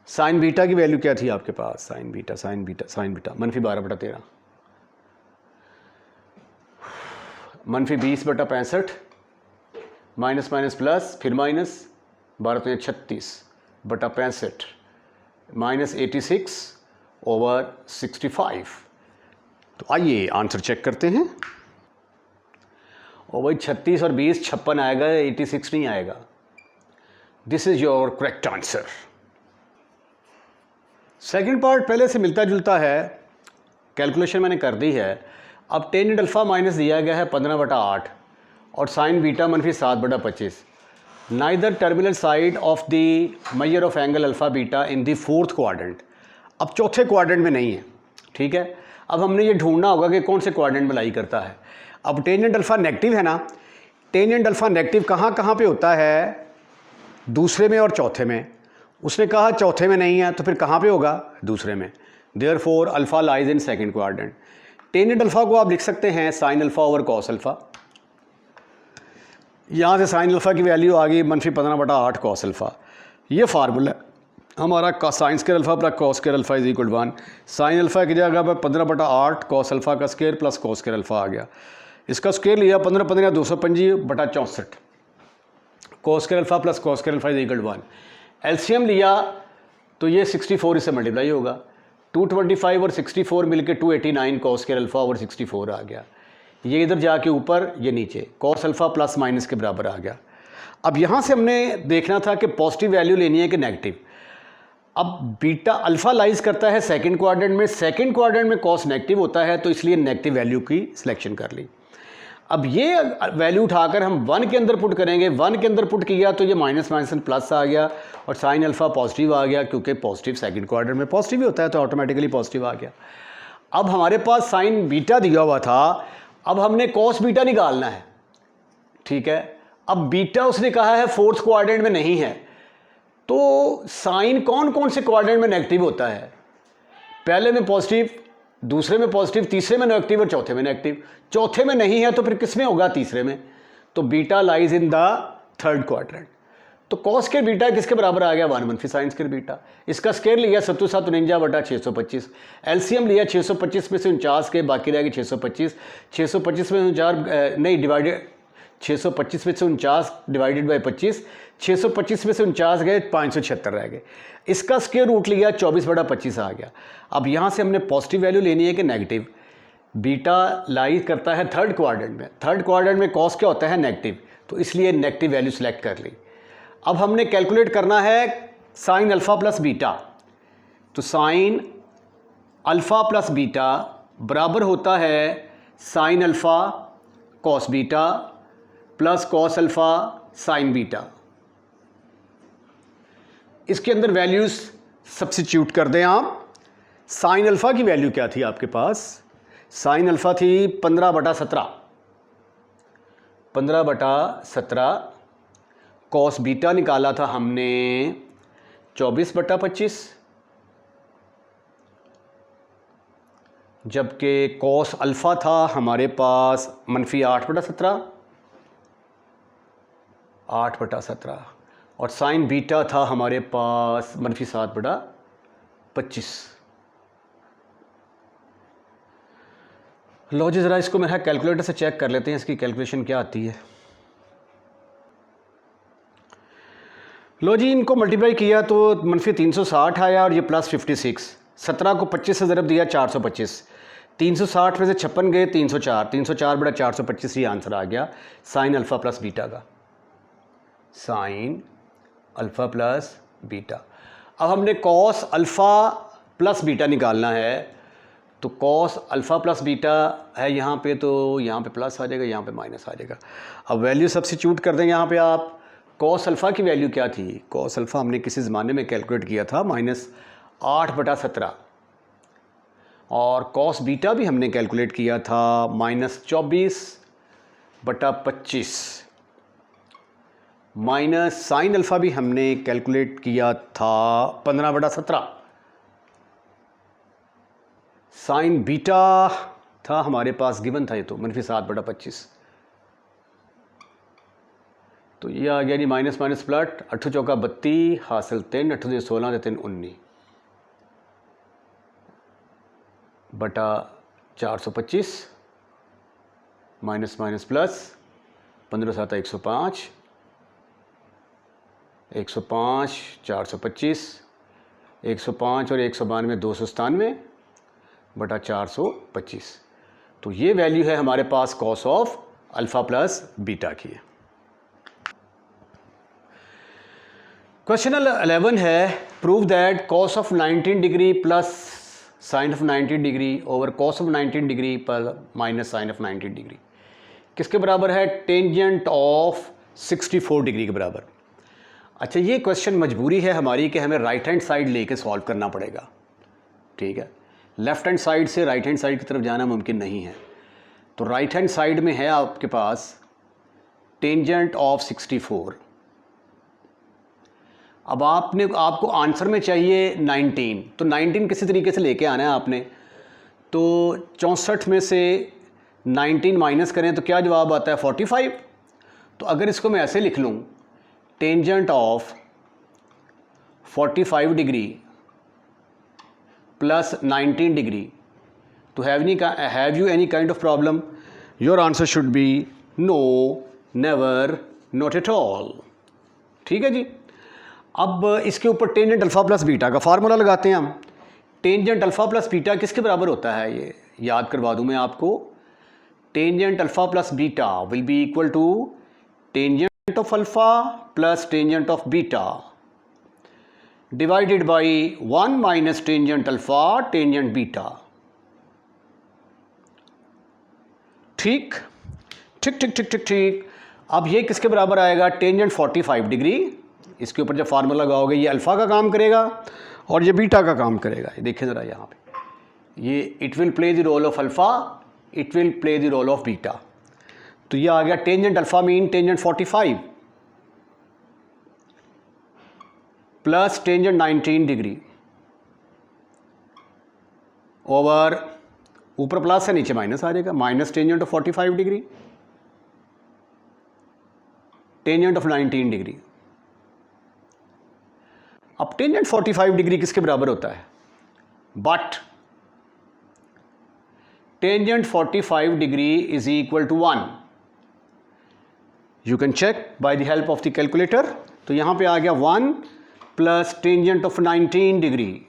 साइन बीटा की वैल्यू क्या थी आपके पास, sine beta -12/13 -20/65 minus minus plus फिर माइनस 12×36/65 -86/65। तो आइए आंसर चेक करते हैं। और भाई 36 और 20 56 आएगा, 86 नहीं आएगा। This is your correct answer. Second part पहले से मिलता जुलता है, कैलकुलेशन मैंने कर दी है। अब टेन अल्फ़ा माइनस दिया गया है 15/8 और sine beta -7/25। Neither terminal side of the measure of angle alpha beta in the fourth quadrant. अब चौथे क्वाड्रेंट में नहीं है, ठीक है। अब हमने ये ढूंढना होगा कि कौन से क्वाड्रेंट में लाई करता है। अब टेंजेंट अल्फ़ा नेगेटिव है ना, टेंजेंट अल्फ़ा नेगेटिव कहाँ कहाँ पे होता है, दूसरे में और चौथे में। उसने कहा चौथे में नहीं है, तो फिर कहाँ पे होगा, दूसरे में। Therefore alpha lies in second quadrant. Tangent alpha को आप लिख सकते हैं sine alpha over cos alpha. यहाँ से साइन अल्फ़ा की वैल्यू आ गई -15/8 कॉस अल्फ़ा। ये फार्मूला हमारा sine square alpha plus cos square alpha is equal 1। Sine alpha की जगह पर 15/8 कॉस अल्फ़ा का square plus cos square alpha आ गया। इसका स्क्वायर लिया 15 225/64 cos square alpha plus cos square alpha is equal 1। LCM लिया तो ये 64 इससे मल्टीप्लाई होगा। 225 और 64 मिलकर 289 कॉस स्क्वायर अल्फ़ा ओवर 64 आ गया। ये इधर जाके ऊपर, ये नीचे, कॉस अल्फ़ा प्लस माइनस के बराबर आ गया। अब यहाँ से हमने देखना था कि पॉजिटिव वैल्यू लेनी है कि नेगेटिव। अब बीटा अल्फ़ा लाइज करता है सेकंड क्वाड्रेंट में, सेकंड क्वाड्रेंट में कॉस नेगेटिव होता है, तो इसलिए नेगेटिव वैल्यू की सिलेक्शन कर ली। अब ये वैल्यू उठाकर हम 1 के अंदर पुट करेंगे। 1 के अंदर पुट किया तो ये माइनस माइनस प्लस आ गया और साइन अल्फ़ा पॉजिटिव आ गया, क्योंकि पॉजिटिव सेकंड क्वाड्रेंट में पॉजिटिव ही होता है, तो ऑटोमेटिकली पॉजिटिव आ गया। अब हमारे पास साइन बीटा दिया हुआ था, अब हमने कॉस बीटा निकालना है, ठीक है। अब बीटा उसने कहा है फोर्थ क्वाड्रेंट में नहीं है, तो साइन कौन कौन से क्वाड्रेंट में नेगेटिव होता है, पहले में पॉजिटिव, दूसरे में पॉजिटिव, तीसरे में नेगेटिव और चौथे में नेगेटिव। चौथे में नहीं है तो फिर किस में होगा, तीसरे में। तो beta lies in the third quadrant. तो कॉस स्क्वायर बीटा किसके बराबर आ गया, 1 फिर साइन स्क्वायर बीटा। इसका स्क्वायर लिया 7/749/625। एलसीएम लिया 625 में से 49 के, बाकी रह गए 625। 625 में 49 नहीं डिवाइडेड, 625 में से 49 डिवाइडेड बाई 25, 625 में से 49 गए, 576 रह गए। इसका स्क्वायर रूट लिया 24/25 आ गया। अब यहाँ से हमने पॉजिटिव वैल्यू लेनी है कि नेगेटिव। बीटा लाई करता है थर्ड क्वाड्रेंट में, थर्ड क्वाड्रेंट में कॉस क्या होता है, नेगेटिव, तो इसलिए नेगेटिव वैल्यू सेलेक्ट कर ली। अब हमने कैलकुलेट करना है साइन अल्फ़ा प्लस बीटा। तो साइन अल्फ़ा प्लस बीटा बराबर होता है sine alpha cos beta plus cos alpha sine beta. इसके अंदर वैल्यूज़ सब्स्टिट्यूट कर दें आप। साइन अल्फ़ा की वैल्यू क्या थी आपके पास, साइन अल्फ़ा थी 15/17, 15/17। कॉस बीटा निकाला था हमने 24/25, जबकि कॉस अल्फ़ा था हमारे पास -8/17, 8/17, और साइन बीटा था हमारे पास -7/25। लो जी, ज़रा इसको मेरा कैलकुलेटर से चेक कर लेते हैं, इसकी कैलकुलेशन क्या आती है। लो जी, इनको मल्टीप्लाई किया तो -360 आया और ये +56। 17 को 25 से ज़रब दिया 425। 360 में से 56 गए 304, 304/425 ये आंसर आ गया साइन अल्फ़ा प्लस बीटा का, साइन अल्फ़ा प्लस बीटा। अब हमने कॉस अल्फ़ा प्लस बीटा निकालना है, तो कॉस अल्फ़ा प्लस बीटा है यहाँ पे, तो यहाँ पे प्लस आ जाएगा, यहाँ पे माइनस आ जाएगा। अब वैल्यू सब्स्टिट्यूट कर दें यहाँ पे आप। कॉस अल्फ़ा की वैल्यू क्या थी? कॉस अल्फ़ा हमने किसी ज़माने में कैलकुलेट किया था -8/17, और कॉस बीटा भी हमने कैलकुलेट किया था -24/25, माइनस साइन अल्फ़ा भी हमने कैलकुलेट किया था 15/17, साइन बीटा था हमारे पास गिवन था, ये तो -7/25। तो ये आ गया जी माइनस माइनस प्लट, 8 चौका 32 हासिल 3, 8 से 16 3 19 बटा 425 माइनस माइनस प्लस 15 7 105, 105 425, 105 और 192 297 बटा 425। तो ये वैल्यू है हमारे पास cos of alpha plus beta की। क्वेश्चन 11 है, prove that cos of 19 degree plus sine of 19 degree over cos of 19 degree पर माइनस साइन ऑफ 19 डिग्री किसके बराबर है? टेंजेंट ऑफ 64 डिग्री के बराबर। अच्छा, ये क्वेश्चन मजबूरी है हमारी कि हमें राइट हैंड साइड लेके सॉल्व करना पड़ेगा, ठीक है। लेफ्ट हैंड साइड से राइट हैंड साइड की तरफ जाना मुमकिन नहीं है। तो राइट हैंड साइड में है आपके पास टेंजेंट ऑफ 64। अब आपको आंसर में चाहिए 19, तो 19 किसी तरीके से लेके आना है आपने। तो 64 में से 19 माइनस करें तो क्या जवाब आता है? 45। तो अगर इसको मैं ऐसे लिख लूँ, tangent of 45 degree plus 19 degree, तो have you any kind of problem? Your answer should be no, never, not at all. ठीक है जी। अब इसके ऊपर टेंजेंट अल्फ़ा प्लस बीटा का फार्मूला लगाते हैं हम। टेंजेंट अल्फ़ा प्लस बीटा किसके बराबर होता है? ये याद करवा दूं मैं आपको। Tangent alpha plus beta will be equal to tangent of alpha plus tangent of beta divided by 1 minus tangent alpha tangent beta. ठीक ठीक ठीक ठीक ठीक ठीक। अब ये किसके बराबर आएगा? Tangent 45 degree. इसके ऊपर जब फार्मूला लगाओगे ये अल्फ़ा का काम करेगा और ये बीटा का काम करेगा। ये देखिए ज़रा यहाँ पे, ये it will play the role of alpha, it will play the role of beta. तो ये आ गया tangent alpha mean tangent 45 plus tangent 19 degree over, ऊपर प्लस है नीचे माइनस आ जाएगा, minus tangent of 45 degree tangent of 19 degree. अब टेंजेंट 45 डिग्री किसके बराबर होता है? But tangent 45 degree is equal to 1। You can check by the help of the calculator. तो यहां पे आ गया 1 plus tangent of 19 degree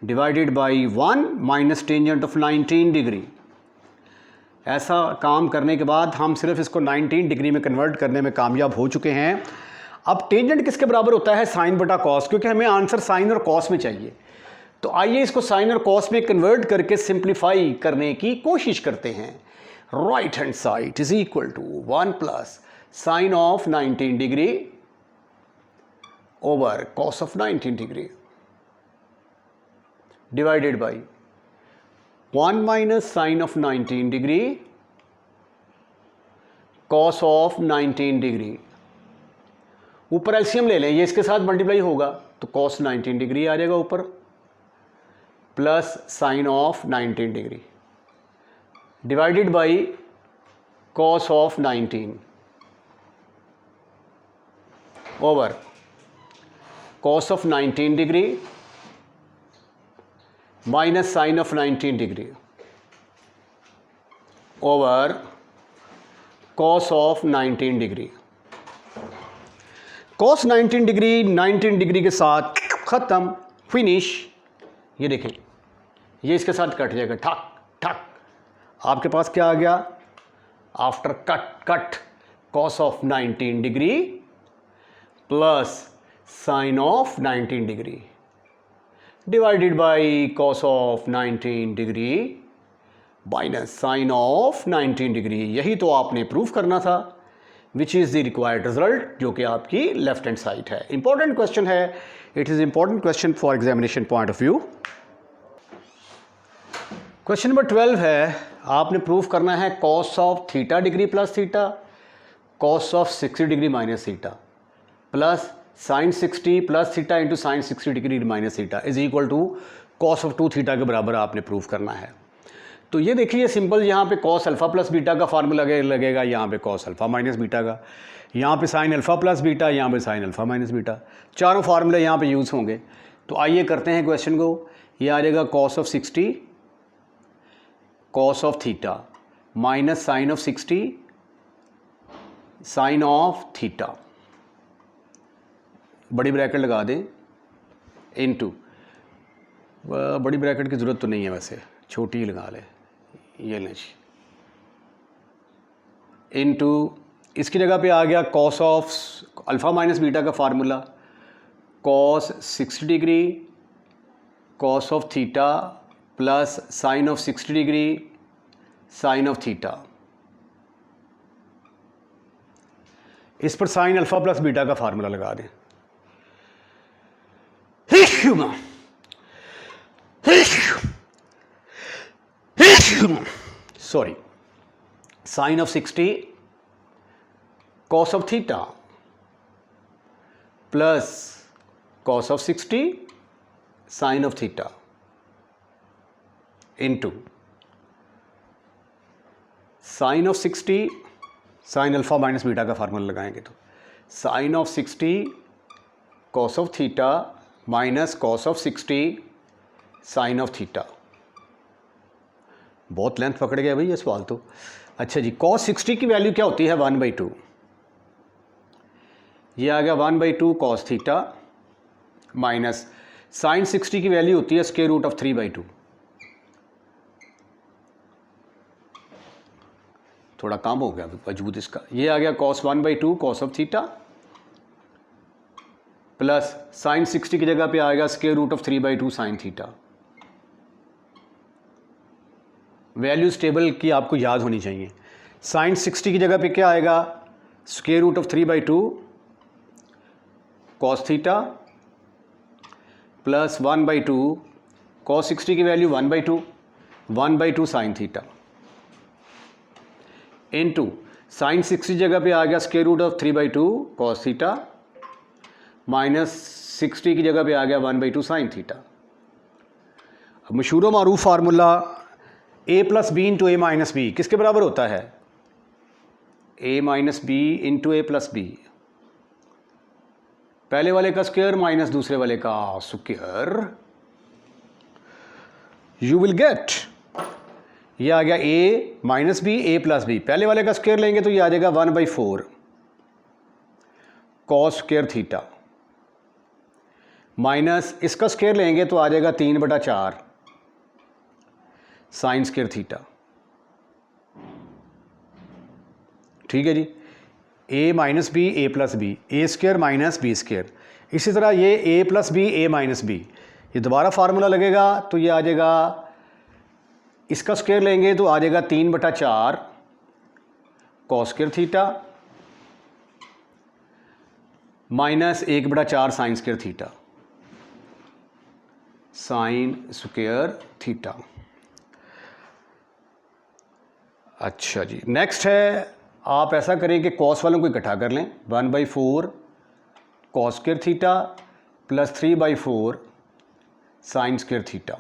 divided by 1 minus tangent of 19 degree. ऐसा काम करने के बाद हम सिर्फ इसको 19 डिग्री में कन्वर्ट करने में कामयाब हो चुके हैं। अब टेंजेंट किसके बराबर होता है? साइन बटा कॉस, क्योंकि हमें आंसर साइन और कॉस में चाहिए। तो आइए इसको साइन और कॉस में कन्वर्ट करके सिंप्लीफाई करने की कोशिश करते हैं। Right hand side is equal to 1 plus sine of 19 degree over cos of 19 degree divided by 1 minus sine of 19 degree cos of 19 degree. ऊपर एलसीएम ले लें, ये इसके साथ मल्टीप्लाई होगा तो कॉस 19 डिग्री आ जाएगा ऊपर, plus sine of 19 degree divided by cos of 19 over cos of 19 degree minus sine of 19 degree over cos of 19 degree. Cos 19 degree 19 degree के साथ ख़त्म, फिनिश। ये देखें, ये इसके साथ कट जाएगा, ठक ठक। आपके पास क्या आ गया? After cut cut cos of 19 degree plus sine of 19 degree divided by cos of 19 degree minus sine of 19 degree. यही तो आपने प्रूफ करना था which is the required result, जो कि आपकी लेफ्ट हैंड साइड है। इंपॉर्टेंट क्वेश्चन है, it is important question for examination point of view. Question number 12 है, आपने प्रूफ करना है cos of theta degree plus theta, cos of 60 degree minus theta plus sine 60 plus theta into sine 60 degree minus theta is equal to cos of 2 theta के बराबर आपने proof करना है। तो ये देखिए सिंपल, यहाँ पे कॉस अल्फा प्लस बीटा का फार्मूला लगेगा, यहाँ पे कॉस अल्फा माइनस बीटा का, यहाँ पे साइन अल्फा प्लस बीटा, यहाँ पे साइन अल्फा माइनस बीटा, चारों फार्मूले यहाँ पे यूज़ होंगे। तो आइए करते हैं क्वेश्चन को। ये आ जाएगा cos of 60 cos of theta minus sine of 60 sine of theta, बड़ी ब्रैकेट लगा दें, इनटू, बड़ी ब्रैकेट की ज़रूरत तो नहीं है वैसे, छोटी ही लगा लें, ये लें जी, इनटू इसकी जगह पे आ गया cos of alpha minus beta का formula, cos 60 degree cos of theta plus sine of 60 degree sine of theta, इस पर साइन अल्फा प्लस बीटा का फार्मूला लगा दें। Sorry, sine of 60 cos of theta plus cos of 60 sine of theta into sine of 60 sine alpha minus beta का formula लगाएंगे तो sine of 60 cos of theta minus cos of 60 sine of theta. बहुत length पकड़ गया भाई ये सवाल तो। अच्छा जी, कॉस 60 की वैल्यू क्या होती है 1/2, ये आ गया 1/2 कॉस थीटा माइनस साइन 60 की वैल्यू होती है स्क्वायर रूट ऑफ 3/2, थोड़ा कम हो गया वजूद इसका, ये आ गया cos 1/2 cos of theta plus sine 60 की जगह पे आएगा square root of 3/2 sine theta. Values table की आपको याद होनी चाहिए। साइन 60 की जगह पे क्या आएगा, square root of 3/2 cos theta plus 1/2 cos 60 की value 1/2 sine theta into sine 60 जगह पे आ गया square root of 3/2 cos theta minus 60 की जगह पे आ गया 1/2 साइन थीटा। अब मशहूर मारूफ formula a plus B into A minus B किसके बराबर होता है, a minus B into A plus B, पहले वाले का स्क्वायर माइनस दूसरे वाले का स्क्वायर, यू विल गेट, ये आ गया a minus b a plus B, पहले वाले का स्क्वायर लेंगे तो ये आ जाएगा 1/4 कॉस स्क्वायर थीटा माइनस इसका स्क्वायर लेंगे तो आ जाएगा 3/4 साइन स्क्वायर थीटा। ठीक है जी, a minus b a plus b, a square minus b square, इसी तरह ये a plus b a minus b, ये दोबारा फार्मूला लगेगा तो ये आ जाएगा, इसका स्क्वायर लेंगे तो आ जाएगा 3/4 cos square theta minus 1/4 sign square theta, sign square theta. अच्छा जी, नेक्स्ट है, आप ऐसा करें कि कॉस वालों को इकट्ठा कर लें, 1/4 cos square theta plus 3/4 sign square theta,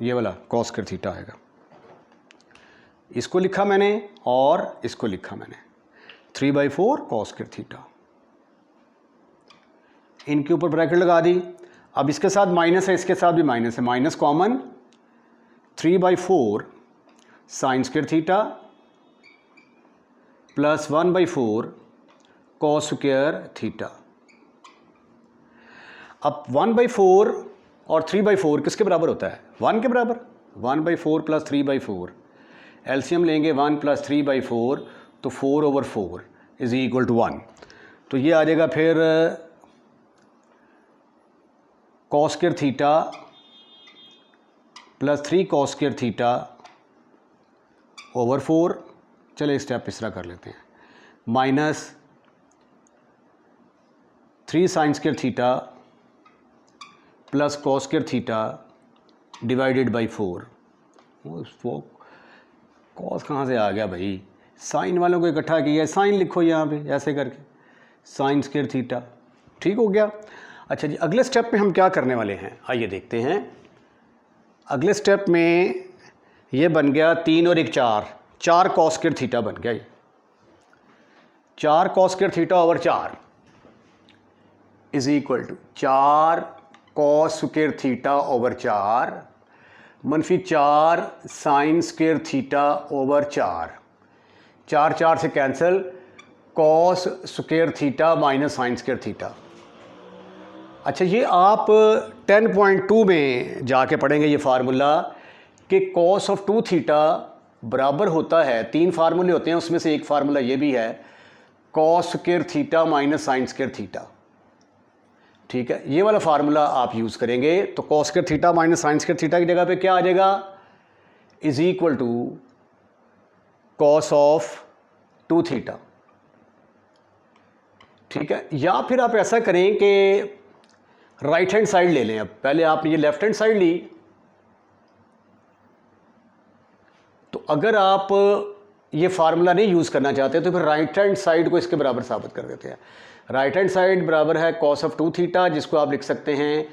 ये वाला कॉस स्क्वायर थीटा आएगा, इसको लिखा मैंने और इसको लिखा मैंने 3/4 कॉस स्क्वायर थीटा, इनके ऊपर ब्रैकेट लगा दी। अब इसके साथ माइनस है, इसके साथ भी माइनस है, minus common, 3/4 sign square theta plus 1/4 cos square theta. अब 1/4 और 3/4 किसके बराबर होता है, 1 के बराबर, 1/4 प्लस 3/4, एलसीएम लेंगे 1 प्लस 3/4 तो 4/4 इज इक्वल टू 1, तो ये आ जाएगा फिर cos square theta plus 3 cos square theta over 4, चले स्टेप इस तरह कर लेते हैं, -3 sin square theta plus cos square theta divided by 4। वो कॉस कहाँ से आ गया भाई, साइन वालों को इकट्ठा किया है, साइन लिखो यहाँ पे ऐसे करके, साइन स्क्वायर थीटा, ठीक हो गया। अच्छा जी, अगले स्टेप में हम क्या करने वाले हैं, आइए देखते हैं। अगले स्टेप में ये बन गया 3 और 1 4 कॉस स्क्वायर थीटा बन गया, ये 4 cos square theta over 4 is equal to 4 cos square theta over 4 मनफी 4 साइन स्क्वायर थीटा ओवर 4, 4 4 से cancel, cos square theta minus sine square theta. अच्छा, ये आप 10.2 में जाके पढ़ेंगे ये फार्मूला कि कॉस ऑफ 2 थीटा बराबर होता है, 3 फार्मूले होते हैं उसमें से एक फार्मूला ये भी है, cos square theta minus sine square theta. ठीक है, ये वाला फार्मूला आप यूज़ करेंगे तो cos square theta minus sine square theta की जगह पे क्या आ जाएगा, is equal to cos of 2 theta. ठीक है, या फिर आप ऐसा करें कि राइट हैंड साइड ले लें। अब पहले आपने ये लेफ्ट हैंड साइड ली, तो अगर आप ये फार्मूला नहीं यूज़ करना चाहते तो फिर राइट हैंड साइड को इसके बराबर साबित कर देते हैं। राइट हैंड साइड बराबर है कॉस ऑफ 2 थीटा, जिसको आप लिख सकते हैं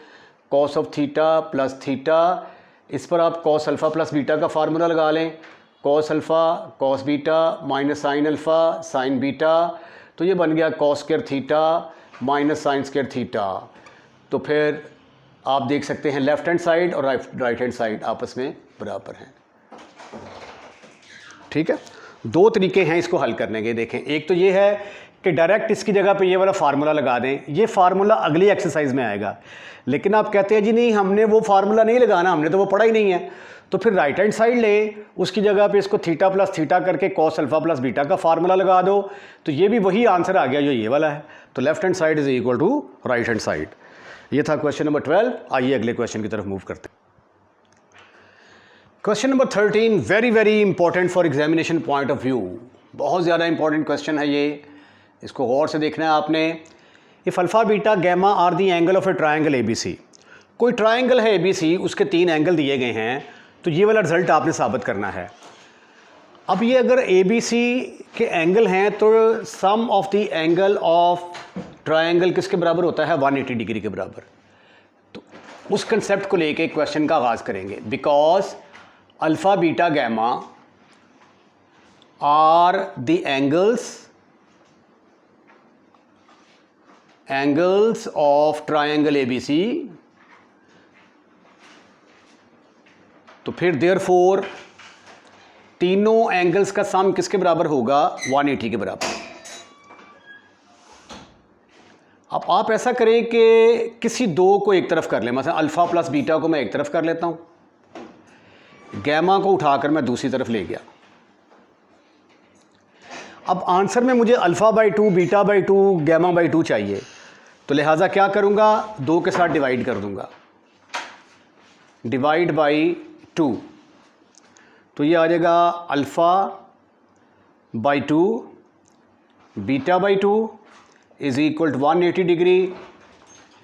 cos of theta plus theta. इस पर आप कॉस अल्फ़ा प्लस बीटा का फार्मूला लगा लें, cos alpha cos beta minus sine alpha sine beta, तो ये बन गया cos square theta minus sine square theta. तो फिर आप देख सकते हैं लेफ्ट हैंड साइड और राइट हैंड साइड आपस में बराबर हैं। ठीक है, 2 तरीके हैं इसको हल करने के। देखें, एक तो ये है कि डायरेक्ट इसकी जगह पे ये वाला फार्मूला लगा दें, ये फार्मूला अगली एक्सरसाइज में आएगा। लेकिन आप कहते हैं जी नहीं, हमने वो फार्मूला नहीं लगाना, हमने तो वो पढ़ा ही नहीं है, तो फिर राइट हैंड साइड ले, उसकी जगह पे इसको थीटा प्लस थीटा करके कॉस अल्फ़ा प्लस बीटा का फार्मूला लगा दो, तो ये भी वही आंसर आ गया जो ये वाला है। तो left hand side is equal to right hand side. ये था क्वेश्चन नंबर 12। आइए अगले क्वेश्चन की तरफ मूव करते हैं। Question number 13 very very important for examination point of view, बहुत ज़्यादा इंपॉर्टेंट क्वेश्चन है ये, इसको गौर से देखना है आपने। If alpha beta gamma are the angle of a triangle A B C, कोई ट्राइंगल है ए बी सी, उसके 3 एंगल दिए गए हैं, तो ये वाला रिजल्ट आपने साबित करना है। अब ये अगर ए बी सी के एंगल हैं तो sum of the angle of triangle किसके बराबर होता है, 180 डिग्री के बराबर। तो उस कंसेप्ट को लेके क्वेश्चन का आगाज़ करेंगे। Because alpha beta gamma are the angles of triangle A B C, तो फिर देयरफॉर तीनों एंगल्स का सम किसके बराबर होगा, 180 के बराबर। अब आप ऐसा करें कि किसी 2 को एक तरफ कर लें, मतलब अल्फ़ा प्लस बीटा को मैं एक तरफ कर लेता हूं, गैमा को उठाकर मैं दूसरी तरफ ले गया। अब आंसर में मुझे alpha by 2 beta by 2 gamma by 2 चाहिए, तो लिहाजा क्या करूंगा, 2 के साथ डिवाइड कर दूंगा, डिवाइड बाई 2, तो ये आ जाएगा alpha by 2 beta by 2 is equal to 180 degree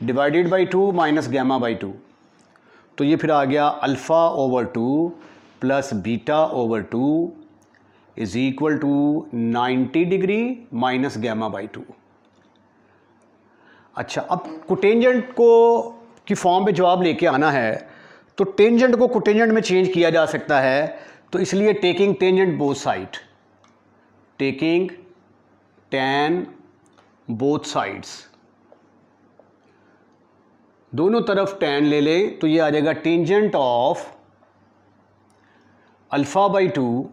divided by 2 minus gamma by 2, तो ये फिर आ गया alpha over 2 plus beta over 2 is equal to 90 degree minus gamma by 2। अच्छा, अब कोटेंजेंट को की फॉर्म में जवाब लेके आना है, तो टेंजेंट को कोटेंजेंट में चेंज किया जा सकता है, तो इसलिए taking tangent both side, taking tan both sides, दोनों तरफ टैन ले ले, तो ये आ जाएगा tangent of alpha by 2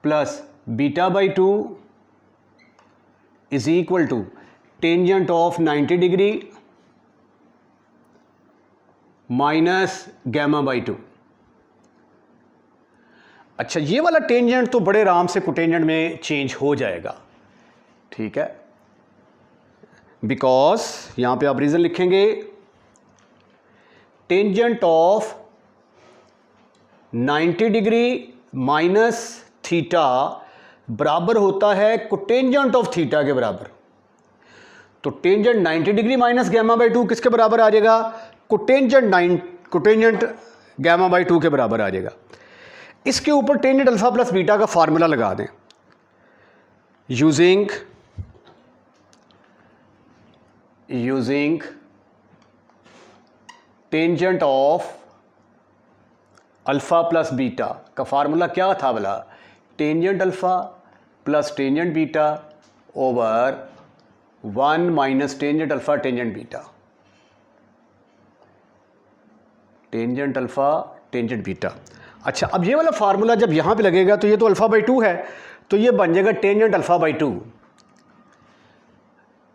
plus beta by 2 is equal to tangent of 90 degree minus gamma by 2। अच्छा, ये वाला टेंजेंट तो बड़े आराम से कोटेंजेंट में चेंज हो जाएगा, ठीक है, बिकॉज यहां पे आप रीजन लिखेंगे, tangent of 90 degree minus theta बराबर होता है कोटेंजेंट ऑफ थीटा के बराबर। तो tangent 90 degree minus gamma by 2 किसके बराबर आ जाएगा? कोटेंजेंट गैमा बाई 2 के बराबर आ जाएगा। इसके ऊपर टेंजेंट अल्फा प्लस बीटा का फार्मूला लगा दें using tangent of alpha plus beta का फार्मूला क्या था भला? Tangent alpha plus tangent beta over 1 minus tangent alpha tangent beta, tangent alpha tangent beta. अच्छा, अब ये वाला फार्मूला जब यहां पे लगेगा तो ये तो अल्फा बाई 2 है, तो ये बन जाएगा tangent alpha by 2,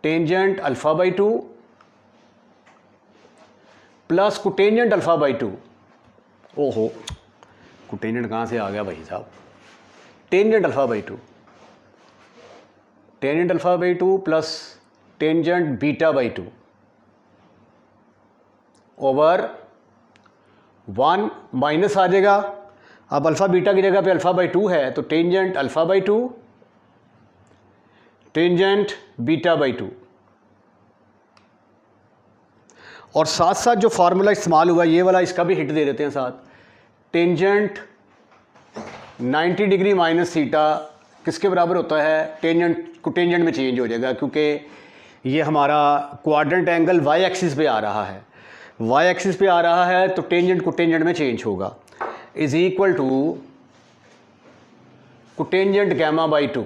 tangent alpha by 2 plus cotangent alpha by 2। ओहो, कोटेंजेंट कहां से आ गया भाई साहब? Tangent alpha by 2, tangent alpha by 2 plus tangent beta by 2 over 1 minus आ जाएगा। अब अल्फा बीटा की जगह पे अल्फा बाई 2 है, तो tangent alpha by 2 tangent beta by 2, और साथ साथ जो फार्मूला इस्तेमाल हुआ ये वाला, इसका भी हिट दे देते हैं साथ। टेंजेंट 90 डिग्री माइनस थीटा किसके बराबर होता है? टेंजेंट कोटेंजेंट में चेंज हो जाएगा, क्योंकि ये हमारा क्वाड्रेंट एंगल वाई एक्सिस पे आ रहा है, वाई एक्सिस पे आ रहा है, तो टेंजेंट कोटेंजेंट में चेंज होगा, is equal to cotangent gamma by 2।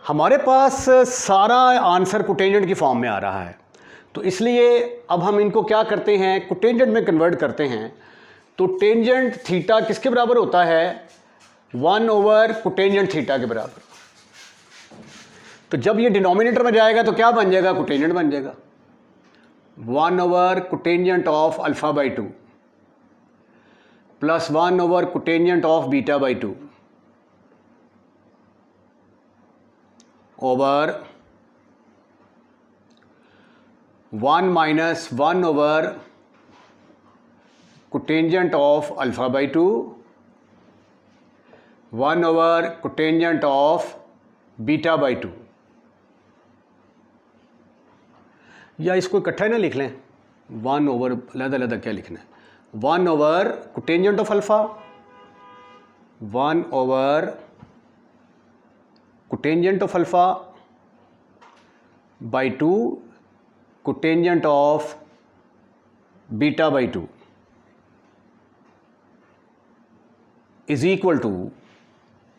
हमारे पास सारा आंसर कोटेंजेंट की फॉर्म में आ रहा है, तो इसलिए अब हम इनको क्या करते हैं, कोटेंजेंट में कन्वर्ट करते हैं। तो टेंजेंट थीटा किसके बराबर होता है? 1 ओवर कोटेंजेंट थीटा के बराबर। तो जब ये डिनोमिनेटर में जाएगा तो क्या बन जाएगा? कोटेंजेंट बन जाएगा। 1 over cotangent of alpha by 2 plus 1 over cotangent of beta by 2 over 1 minus 1 over cotangent of alpha by 2 1 over cotangent of beta by 2। या इसको इकट्ठा ही ना लिख लें, 1 ओवर अलग-अलग क्या लिखना है? 1 over cotangent of alpha, 1 over cotangent of alpha by 2 cotangent of beta by 2 is equal to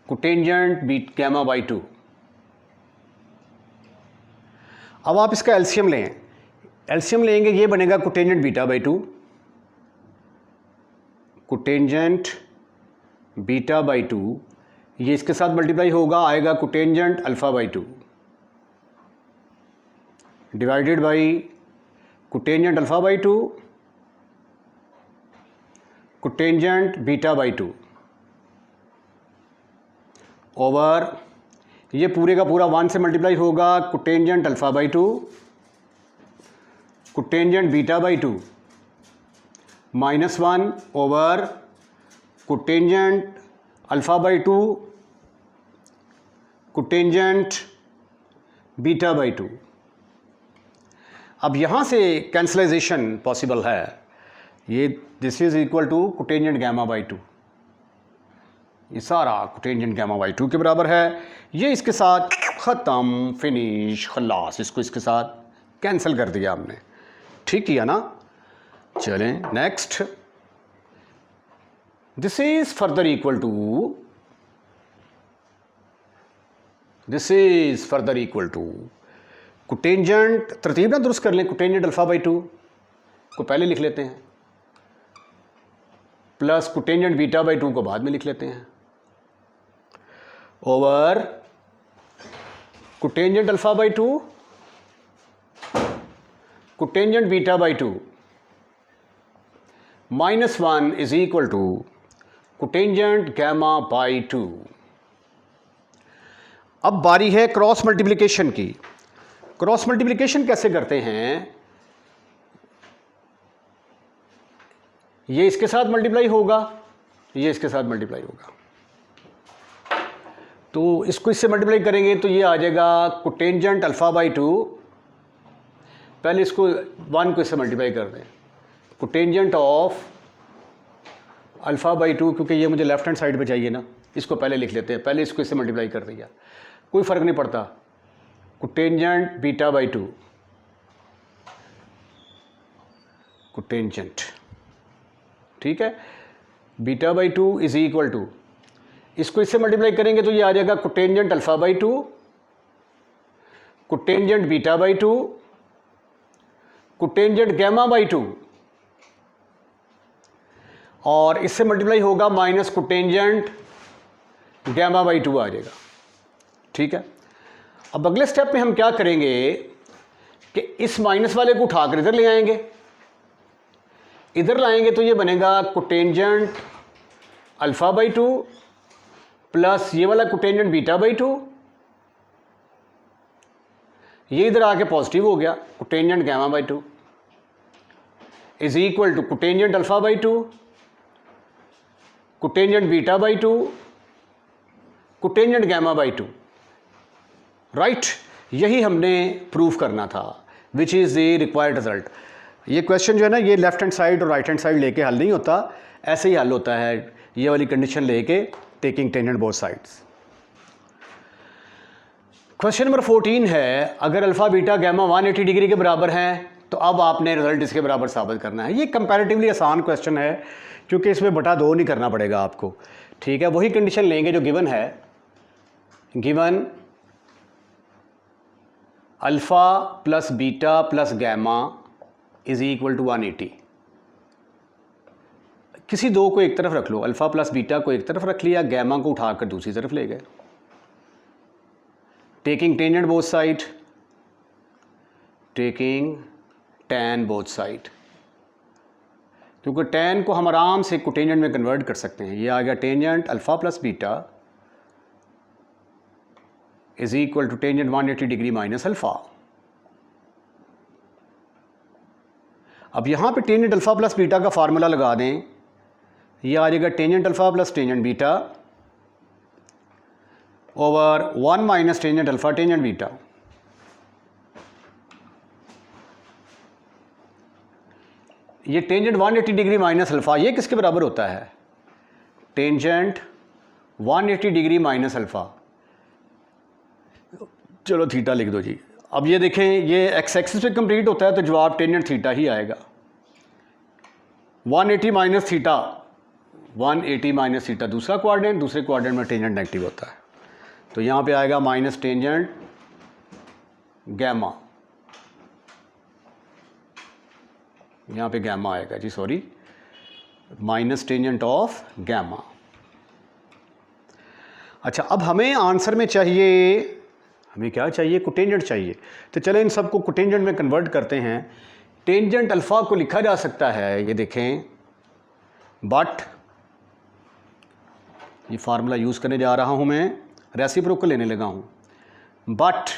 cotangent beta gamma by 2। अब आप इसका एलसीएम लें, एलसीएम लेंगे, ये बनेगा cotangent beta by 2, cotangent beta by 2, ये इसके साथ मल्टीप्लाई होगा, आएगा cotangent alpha by 2 divided by cotangent alpha by 2 cotangent beta by 2 over, ये पूरे का पूरा 1 से मल्टीप्लाई होगा, cotangent alpha by 2 cotangent beta by 2 minus 1 over cotangent alpha by 2 cotangent beta by 2। अब यहाँ से कैंसलाइजेशन पॉसिबल है, ये this is equal to cotangent gamma by 2, ये सारा कोटेंजेंट गैमा बाई 2 के बराबर है। ये इसके साथ ख़त्म, फिनिश, खलास, इसको इसके साथ कैंसिल कर दिया हमने। ठीक किया ना? चलें next. This is further equal to, this is further equal to cotangent, तरतीब ना दुरुस्त कर लें, कोटेंजेंट अल्फा बाई 2 को पहले लिख लेते हैं, प्लस कोटेंजेंट बीटा बाई 2 को बाद में लिख लेते हैं, over cotangent alpha by 2 cotangent beta by 2 minus 1 is equal to cotangent gamma by 2। अब बारी है क्रॉस मल्टीप्लिकेशन की। क्रॉस मल्टीप्लिकेशन कैसे करते हैं? ये इसके साथ मल्टीप्लाई होगा, ये इसके साथ मल्टीप्लाई होगा, तो इसको इससे मल्टीप्लाई करेंगे तो ये आ जाएगा कोटेंजेंट अल्फ़ा बाई 2, पहले इसको 1 को इससे मल्टीप्लाई कर दें, कोटेंजेंट ऑफ अल्फ़ा बाई 2, क्योंकि ये मुझे लेफ्ट हैंड साइड पे चाहिए ना, इसको पहले लिख लेते हैं, पहले इसको इससे मल्टीप्लाई कर दिया, कोई फ़र्क नहीं पड़ता, कोटेंजेंट बीटा बाई 2, कोटेंजेंट, ठीक है, beta by 2 is equal to, इसको इससे मल्टीप्लाई करेंगे तो ये आ जाएगा cotangent alpha by 2, cotangent beta by 2, cotangent gamma by 2, और इससे मल्टीप्लाई होगा माइनस कोटेंजेंट गैमा बाई 2 आ जाएगा, ठीक है। अब अगले स्टेप में हम क्या करेंगे कि इस माइनस वाले को उठाकर इधर ले आएंगे, इधर लाएंगे तो ये बनेगा कोटेंजेंट अल्फ़ा बाई 2 प्लस ये वाला कोटेंजेंट बीटा बाई 2, ये इधर आके पॉजिटिव हो गया, cotangent gamma by 2 is equal to cotangent alpha by 2, cotangent beta by 2, cotangent gamma by 2, right. यही हमने प्रूफ करना था, which is the required result. ये क्वेश्चन जो है ना, ये लेफ्ट हैंड साइड और राइट हैंड साइड लेके हल नहीं होता, ऐसे ही हल होता है, ये वाली कंडीशन लेके taking tangent both sides. Question number 14 है, अगर अल्फ़ा बीटा गैमा 180 डिग्री के बराबर हैं तो अब आपने रिजल्ट इसके बराबर साबित करना है। ये कंपैरेटिवली आसान क्वेश्चन है क्योंकि इसमें बटा 2 नहीं करना पड़ेगा आपको, ठीक है। वही कंडीशन लेंगे जो गिवन है, given alpha plus beta plus gamma is equal to 180, किसी दो को एक तरफ रख लो, अल्फ़ा प्लस बीटा को एक तरफ रख लिया, गैमा को उठाकर दूसरी तरफ ले गए, taking tangent both side, taking tan both side, क्योंकि टैन को हम आराम से कोटेंजेंट में कन्वर्ट कर सकते हैं। ये आ गया tangent alpha plus beta is equal to tangent 180 degree minus alpha. अब यहाँ पे टेंजेंट अल्फ़ा प्लस बीटा का फार्मूला लगा दें, ये आ जाएगा tangent alpha plus tangent beta over 1 minus tangent alpha tangent beta. ये टेंजेंट 180 डिग्री माइनस अल्फ़ा ये किसके बराबर होता है? टेंजेंट 180 डिग्री माइनस अल्फ़ा, चलो थीटा लिख दो जी। अब ये देखें, ये एक्स एक्सिस पे कंप्लीट होता है तो जवाब टेंजेंट थीटा ही आएगा। 180 माइनस थीटा, 180 माइनस थीटा दूसरा क्वाड्रेंट, दूसरे क्वाड्रेंट में टेंजेंट नेगेटिव होता है, तो यहाँ पे आएगा माइनस टेंजेंट गैमा, यहाँ पे गैमा आएगा जी, sorry, minus tangent of gamma. अच्छा, अब हमें आंसर में चाहिए, हमें क्या चाहिए? कोटेंजेंट चाहिए। तो चलें इन सबको कोटेंजेंट में कन्वर्ट करते हैं। टेंजेंट अल्फ़ा को लिखा जा सकता है, ये देखें, बट ये फार्मूला यूज़ करने जा रहा हूँ मैं, रेसिप्रोकल लेने लगा हूँ, बट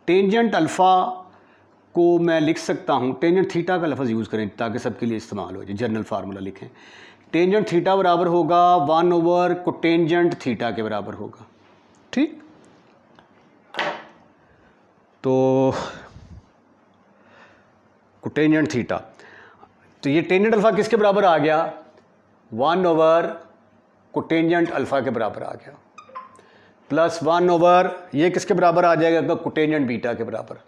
टेंजेंट अल्फ़ा को मैं लिख सकता हूँ, टेंजेंट थीटा का लफ्ज़ यूज़ करें ताकि सबके लिए इस्तेमाल हो जाए, जनरल फार्मूला लिखें। टेंजेंट थीटा बराबर होगा 1 ओवर कोटेंजेंट थीटा के बराबर होगा, ठीक। तो कोटेंजेंट थीटा, तो ये टेंजेंट अल्फ़ा किसके बराबर आ गया? 1 ओवर कोटेंजेंट अल्फ़ा के बराबर आ गया, प्लस 1 ओवर ये किसके बराबर आ जाएगा? कोटेंजेंट बीटा के बराबर,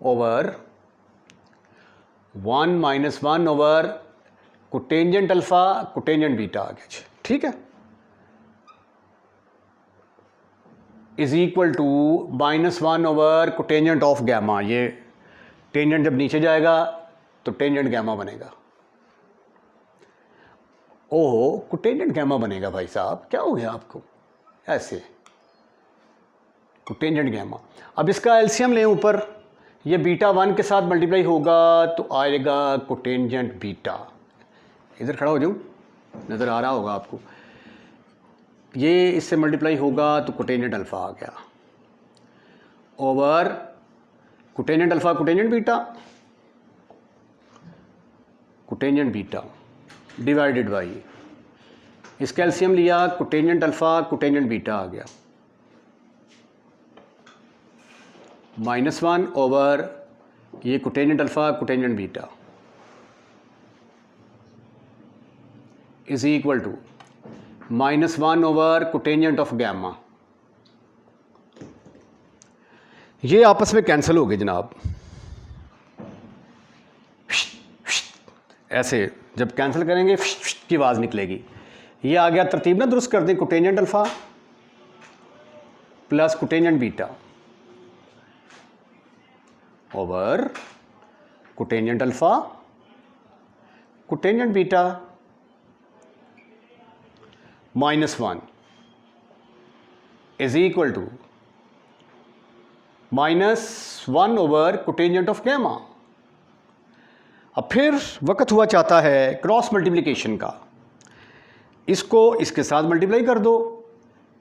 over 1 minus 1 over cotangent alpha cotangent beta आ गया जी, ठीक है, is equal to -1 over cotangent of gamma. ये टेंजेंट जब नीचे जाएगा तो टेंजेंट गैमा बनेगा। ओहो, कोटेंजेंट गैमा बनेगा भाई साहब, क्या हो गया आपको? ऐसे कोटेंजेंट गैमा। अब इसका एलसीएम लें ऊपर, ये बीटा 1 के साथ मल्टीप्लाई होगा तो आएगा कोटेंजेंट बीटा। इधर खड़ा हो जाऊँ, नज़र आ रहा होगा आपको, ये इससे मल्टीप्लाई होगा तो कोटेंजेंट अल्फ़ा आ गया, over cotangent alpha cotangent beta cotangent beta divided by, इसका एलसीएम लिया, कोटेंजेंट अल्फ़ा कोटेंजेंट बीटा आ गया, -1 ओवर ये cotangent alpha cotangent beta is equal to -1 over cotangent of gamma. ये आपस में कैंसिल हो गए जनाब, ऐसे जब कैंसिल करेंगे की आवाज़ निकलेगी। ये आ गया, तरतीब ना दुरुस्त कर दें, cotangent alpha plus cotangent beta over cotangent alpha cotangent beta -1 is equal to -1 over cotangent of gamma. अब फिर वक्त हुआ चाहता है क्रॉस मल्टीप्लिकेशन का, इसको इसके साथ मल्टीप्लाई कर दो,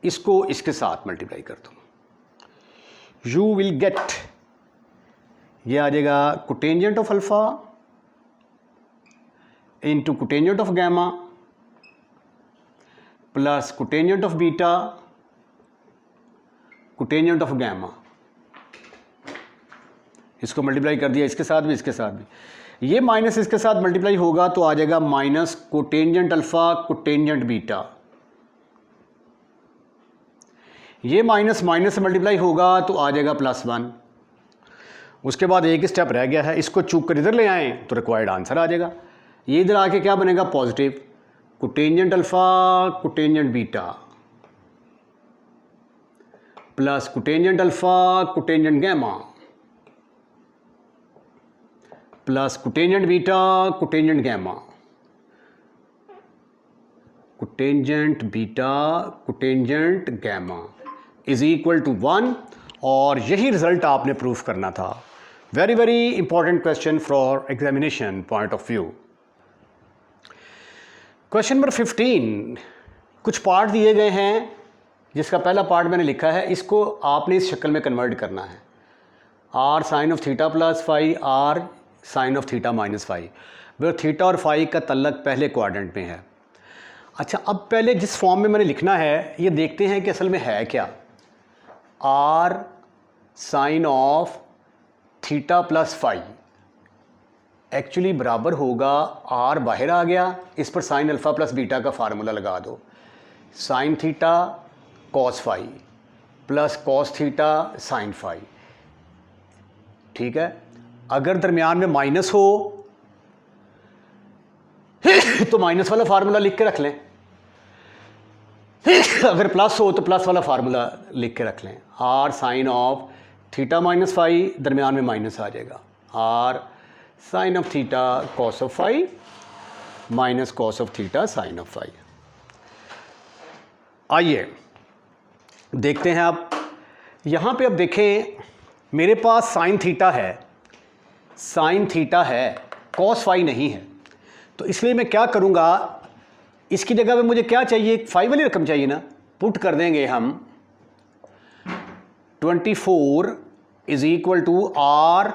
इसको इसके साथ मल्टीप्लाई कर दो, यू विल गेट, ये आ जाएगा cotangent of alpha into cotangent of gamma plus cotangent of beta cotangent of gamma. इसको मल्टीप्लाई कर दिया इसके साथ भी इसके साथ भी, ये माइनस इसके साथ मल्टीप्लाई होगा तो आ जाएगा minus cotangent alpha cotangent beta, ये माइनस माइनस से मल्टीप्लाई होगा तो आ जाएगा +1। उसके बाद एक स्टेप रह गया है, इसको चूक कर इधर ले आएँ तो रिक्वायर्ड आंसर आ जाएगा। ये इधर आके क्या बनेगा, positive cotangent alpha cotangent beta plus cotangent alpha cotangent gamma plus cotangent beta cotangent gamma, cotangent beta cotangent gamma is equal to 1, और यही रिजल्ट आपने प्रूफ करना था। Very very important question for examination point of view. Question number 15, कुछ part दिए गए हैं, जिसका पहला पार्ट मैंने लिखा है, इसको आपने इस शक्ल में कन्वर्ट करना है, r sin of theta plus phi r sin of theta minus phi, वह थीटा और फाई का तल्लक पहले क्वाड्रेंट में है। अच्छा, अब पहले जिस फॉर्म में मैंने लिखना है ये देखते हैं कि असल में है क्या। r sin of theta plus phi actually बराबर होगा, r बाहर आ गया, इस पर साइन अल्फ़ा प्लस बीटा का फार्मूला लगा दो, sine theta cos phi plus cos theta sine phi. ठीक है, अगर दरमियान में माइनस हो तो माइनस वाला फार्मूला लिख के रख लें, अगर प्लस हो तो प्लस वाला फार्मूला लिख के रख लें। r sine of theta minus phi, दरमियान में माइनस आ जाएगा, r sine of theta cos of phi minus cos of theta sine of phi. आइए देखते हैं आप यहाँ पे, अब देखें मेरे पास साइन थीटा है, साइन थीटा है, कॉस फाई नहीं है, तो इसलिए मैं क्या करूँगा, इसकी जगह पे मुझे क्या चाहिए, फाई वाली रकम चाहिए ना, पुट कर देंगे हम 24 is equal to r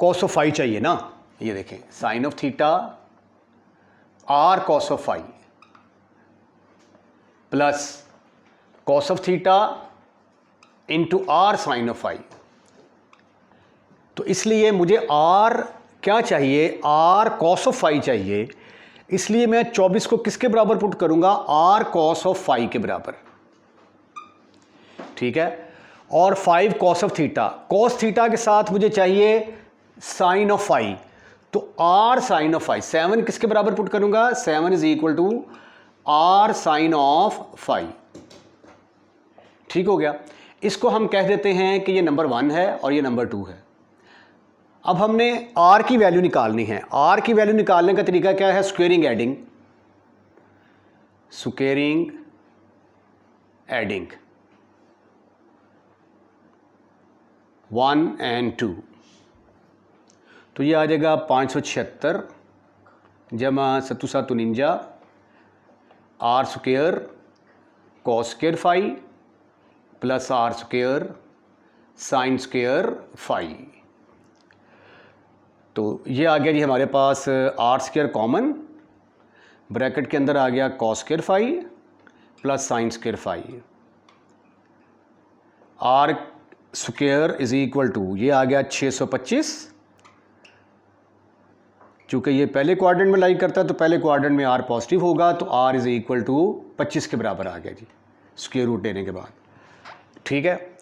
cos of phi चाहिए ना। ये देखें sine of theta r cos of phi plus cos of theta into r sine of phi. तो इसलिए मुझे r क्या चाहिए, r कॉस ऑफ फाई चाहिए, इसलिए मैं 24 को किसके बराबर पुट करूंगा, r कॉस ऑफ फाई के बराबर। ठीक है, और 5 cos of theta, cos theta के साथ मुझे चाहिए साइन ऑफ फाई, तो r साइन ऑफ फाई, 7 किसके बराबर पुट करूंगा, 7 is equal to r sine of phi. ठीक हो गया, इसको हम कह देते हैं कि ये नंबर 1 है और ये नंबर 2 है। अब हमने r की वैल्यू निकालनी है। r की वैल्यू निकालने का तरीका क्या है, squaring adding, squaring adding 1 and 2, तो ये आ जाएगा 576 जमा 749 r square cos square phi plus r square sine square phi. तो ये आ गया जी हमारे पास आर स्क्वायर कॉमन, ब्रैकेट के अंदर आ गया cos square phi plus sine square phi, r square is equal to ये आ गया 625। चूँकि ये पहले क्वाड्रेंट में लाई करता है तो पहले क्वाड्रेंट में आर पॉजिटिव होगा, तो आर इज इक्वल टू 25 के बराबर आ गया जी स्क्वायर रूट लेने के बाद। ठीक है,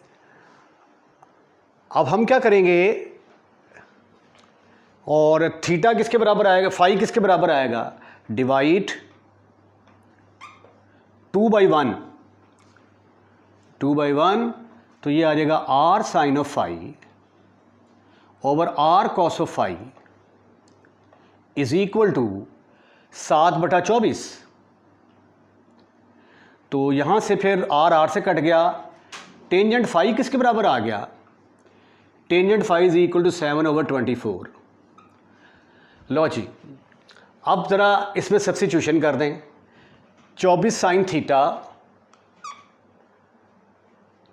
अब हम क्या करेंगे, और थीटा किसके बराबर आएगा, फाई किसके बराबर आएगा, डिवाइड 2/1, 2/1, तो ये आ जाएगा r sine of phi over r cos of phi is equal to 7/24। तो यहां से फिर आर से कट गया, टेंजेंट फाई किसके बराबर आ गया, tangent phi is equal to 7/24। लो जी, अब ज़रा इसमें सब्स्टिट्यूशन कर दें, 24 sine theta,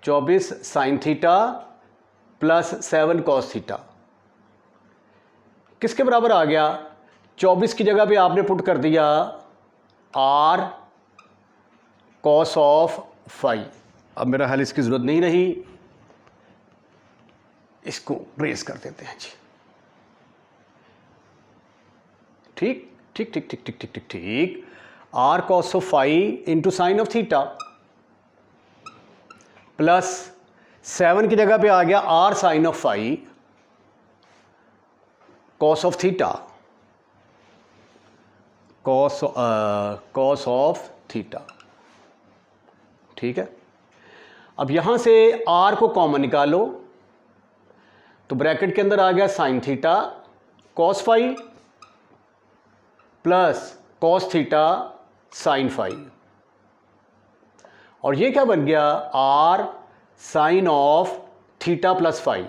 24 sine theta plus 7 cos theta किसके बराबर आ गया, 24 की जगह पे आपने पुट कर दिया आर कॉस ऑफ फाई। अब मेरा ख्याल इसकी ज़रूरत नहीं रही, इसको रेस कर देते हैं जी। ठीक ठीक ठीक ठीक ठीक ठीक ठीक ठीक, r cos of phi into sine of theta plus 7 की जगह पे आ गया are sine of phi cos of theta, cos of theta. ठीक है, अब यहां से आर को कॉमन निकालो, तो ब्रैकेट के अंदर आ गया sine theta cos phi plus cos theta sine phi, और ये क्या बन गया, are sine of theta plus phi.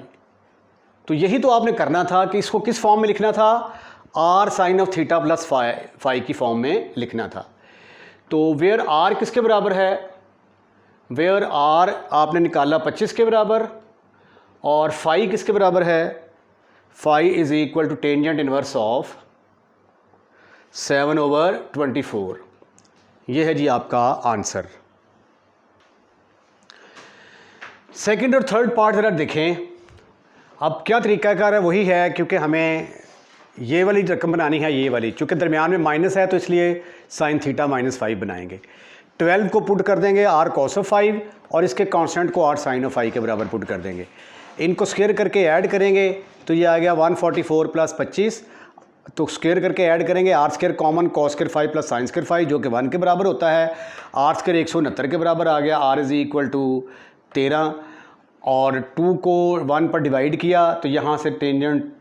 तो यही तो आपने करना था कि इसको किस फॉर्म में लिखना था, r sine of theta plus phi की फॉर्म में लिखना था। तो वेयर आर किसके बराबर है, वेयर आर आपने निकाला 25 के बराबर, और फाई किसके बराबर है, phi is equal to tangent inverse of 7/24। ये है जी आपका आंसर। सेकंड और थर्ड पार्ट ज़रा देखें। अब क्या तरीकाकार है, वही है, क्योंकि हमें ये वाली रकम बनानी है, ये वाली, चूँकि दरमियान में माइनस है तो इसलिए साइन थीटा -5 बनाएंगे। 12 को पुट कर देंगे आर कॉस ऑफ 5 और इसके कांस्टेंट को आर साइन ऑफ 5 के बराबर पुट कर देंगे। इनको स्क्वायर करके ऐड करेंगे तो ये आ गया 144 प्लस 25, तो स्क्वायर करके ऐड करेंगे, r square common cos square 5 plus sine square 5 जो कि 1 के बराबर होता है, आर स्क्वायर 169 के बराबर आ गया, आर इज इक्वल टू 13, और 2 को 1 पर डिवाइड किया तो यहाँ से टेंजेंट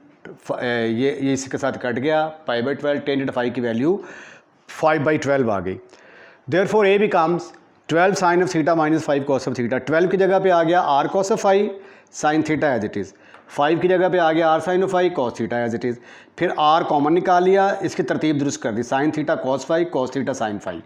ये इसके साथ कट गया, π/12, टेंजेंट फाई की वैल्यू 5/12 आ गई। Therefore A becomes 12 sine of theta -5 cos of theta. 12 की जगह पे आ गया are cos of 5 sine theta as it is, 5 की जगह पे आ गया are sine of 5 cos theta as it is. फिर आर कॉमन निकाल लिया, इसकी तरतीब दुरुस्त कर दी, sine theta cos 5 cos theta sine 5।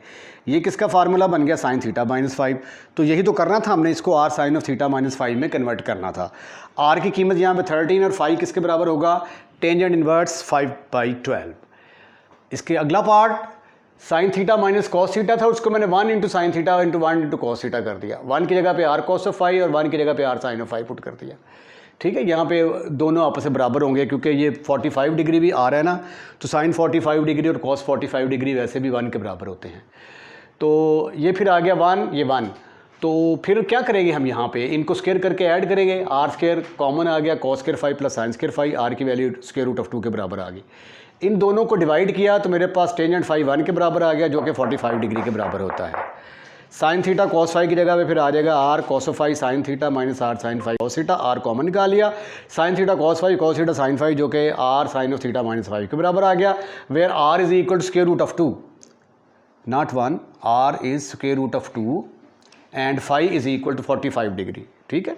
ये किसका फार्मूला बन गया, साइन थीटा -5। तो यही तो करना था हमने, इसको आर साइन ऑफ थीटा -5 में कन्वर्ट करना था। आर की कीमत यहाँ पे 13 और 5 किसके बराबर होगा, टेंजेंट इनवर्स 5/12। इसके अगला part sign theta minus cos theta था, उसको मैंने 1 into sine theta into 1 into cos theta कर दिया। 1 की जगह पे आर कॉस ऑफ 5 और 1 की जगह पे आर साइन ऑफ 5 पुट कर दिया। ठीक है, यहाँ पे दोनों आपस में बराबर होंगे, क्योंकि ये 45 डिग्री भी आ रहा है ना, तो साइन 45 डिग्री और कॉस 45 डिग्री वैसे भी 1 के बराबर होते हैं। तो ये फिर आ गया 1, ये 1। तो फिर क्या करेंगे हम, यहाँ पे इनको स्क्वायर करके ऐड करेंगे, आर स्क्वायर कॉमन आ गया cos square 5 plus sine square 5, r की वैल्यू स्क्वायर रूट ऑफ 2 के बराबर आ गई। इन दोनों को डिवाइड किया तो मेरे पास टेंजेंट 1 के बराबर आ गया, जो कि 45 डिग्री के बराबर होता है। साइन थीटा कॉस 5 की जगह पे फिर आ जाएगा r cos of 5 sine theta minus r sine 5 cos theta, r common निकाल लिया, sine theta cos 5 cos theta sine 5 जो कि आर साइन ऑफ थीटा -5 के बराबर आ गया, where r is equal to square root of 2, not 1, r is square root of 2 and 5 is equal to 45 degree. ठीक है,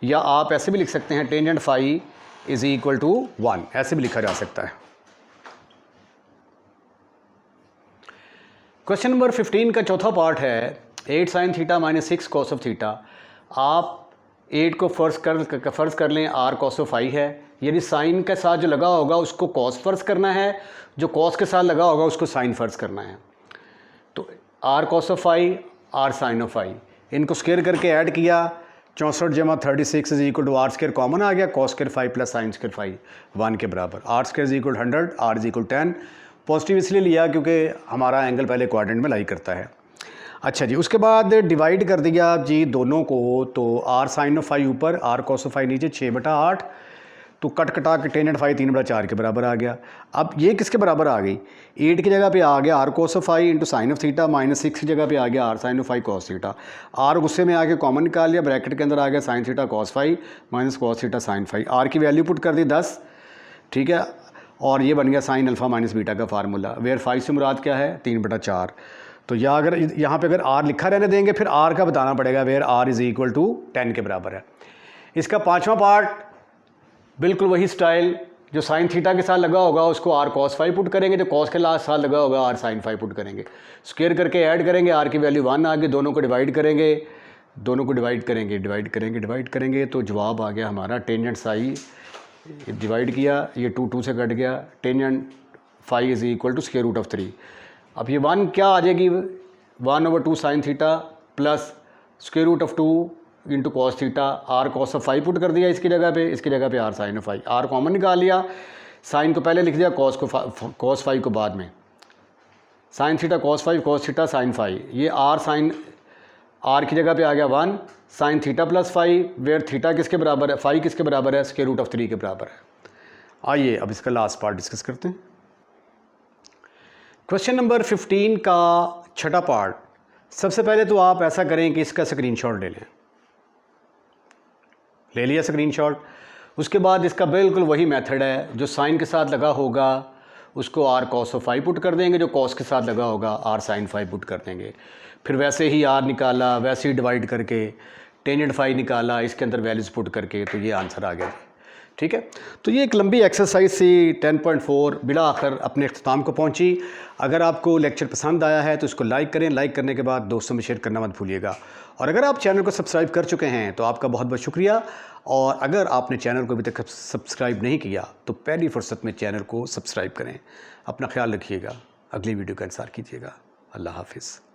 या आप ऐसे भी लिख सकते हैं टेंजेंट 5 इज इक्वल टू 1, ऐसे भी लिखा जा सकता है। क्वेश्चन नंबर 15 का चौथा पार्ट है 8 sine theta -6 cos of theta. आप 8 को फ़र्ज़ कर लें आर कॉस ऑफ 5 है, यानी साइन के साथ जो लगा होगा उसको कॉस फ़र्ज़ करना है, जो कॉस के साथ लगा होगा उसको साइन फ़र्ज़ करना है। तो R cos of phi, R sine of phi, इनको स्क्वायर करके ऐड किया, 64 जमा 36 is equal to R square common आ गया, cos square phi plus sine square phi 1 के बराबर। R square is equal 100, R is equal 10। Positive इसलिए लिया क्योंकि हमारा एंगल पहले क्वाड्रेंट में लाई करता है। अच्छा जी, उसके बाद डिवाइड कर दिया जी दोनों को, तो आर साइन ऑफ फाई ऊपर, आर कॉस ऑफ फाई नीचे, 6/8, तो कट कटा के टेंजेंट फाई 3/4 के बराबर आ गया। अब ये किसके बराबर आ गई, 8 की जगह पे आ गया are cos of phi into sine of theta, -6 की जगह पे आ गया are sine of phi cos theta. R गुस्से में आके कॉमन निकाल लिया, ब्रैकेट के अंदर आ गया sine theta cos phi minus cos theta sine phi. R की वैल्यू पुट कर दी 10, ठीक है, और ये बन गया साइन अल्फ़ा माइनस बीटा का फार्मूला, वेयर फाई से मुराद क्या है 3/4। तो अगर यहाँ पे अगर आर लिखा रहने देंगे फिर आर का बताना पड़ेगा, where r is equal to 10 के बराबर है। इसका 5वां पार्ट बिल्कुल वही स्टाइल, जो साइन थीटा के साथ लगा होगा उसको आर कॉस फाई पुट करेंगे, जो कॉस के साथ लगा होगा आर साइन फाई पुट करेंगे, स्क्वायर करके ऐड करेंगे, आर की वैल्यू 1 आ गई, दोनों को डिवाइड करेंगे, डिवाइड करेंगे तो जवाब आ गया हमारा टेंजेंट साई, डिवाइड किया, ये 2 से कट गया, tangent phi is equal to square root of 3। अब ये 1 क्या आ जाएगी, 1/2 sine theta plus square root of 2 into cos theta, r cos of phi put कर दिया इसकी जगह पे r sine of phi, r common निकाल लिया, साइन को पहले लिख दिया, कॉस फाई को बाद में, sine theta cos phi, cos theta sine phi, ये आर की जगह पे आ गया 1 sine theta plus phi, where theta किसके बराबर है, फाई किसके बराबर है, स्क्वायर रूट ऑफ 3 के बराबर है। आइए अब इसका लास्ट पार्ट डिस्कस करते हैं। क्वेश्चन नंबर 15 का छठा पार्ट। सबसे पहले तो आप ऐसा करें कि इसका स्क्रीनशॉट ले लिया स्क्रीनशॉट। उसके बाद इसका बिल्कुल वही मेथड है, जो साइन के साथ लगा होगा उसको r cos of phi put कर देंगे, जो कॉस के साथ लगा होगा आर साइन फाई पुट कर देंगे, फिर वैसे ही आर निकाला, वैसे ही डिवाइड करके टेंजेंट फाई निकाला, इसके अंदर वैल्यूज़ पुट करके, तो ये आंसर आ गया। ठीक है, तो ये एक लंबी एक्सरसाइज सी 10.4 बिला आखिर अपने अख्ताम को पहुंची। अगर आपको लेक्चर पसंद आया है तो इसको लाइक करें, लाइक करने के बाद दोस्तों में शेयर करना मत भूलिएगा, और अगर आप चैनल को सब्सक्राइब कर चुके हैं तो आपका बहुत बहुत शुक्रिया, और अगर आपने चैनल को अभी तक सब्सक्राइब नहीं किया तो पहली फुर्सत में चैनल को सब्सक्राइब करें। अपना ख्याल रखिएगा, अगली वीडियो का इंतज़ार कीजिएगा। अल्लाह हाफिज़।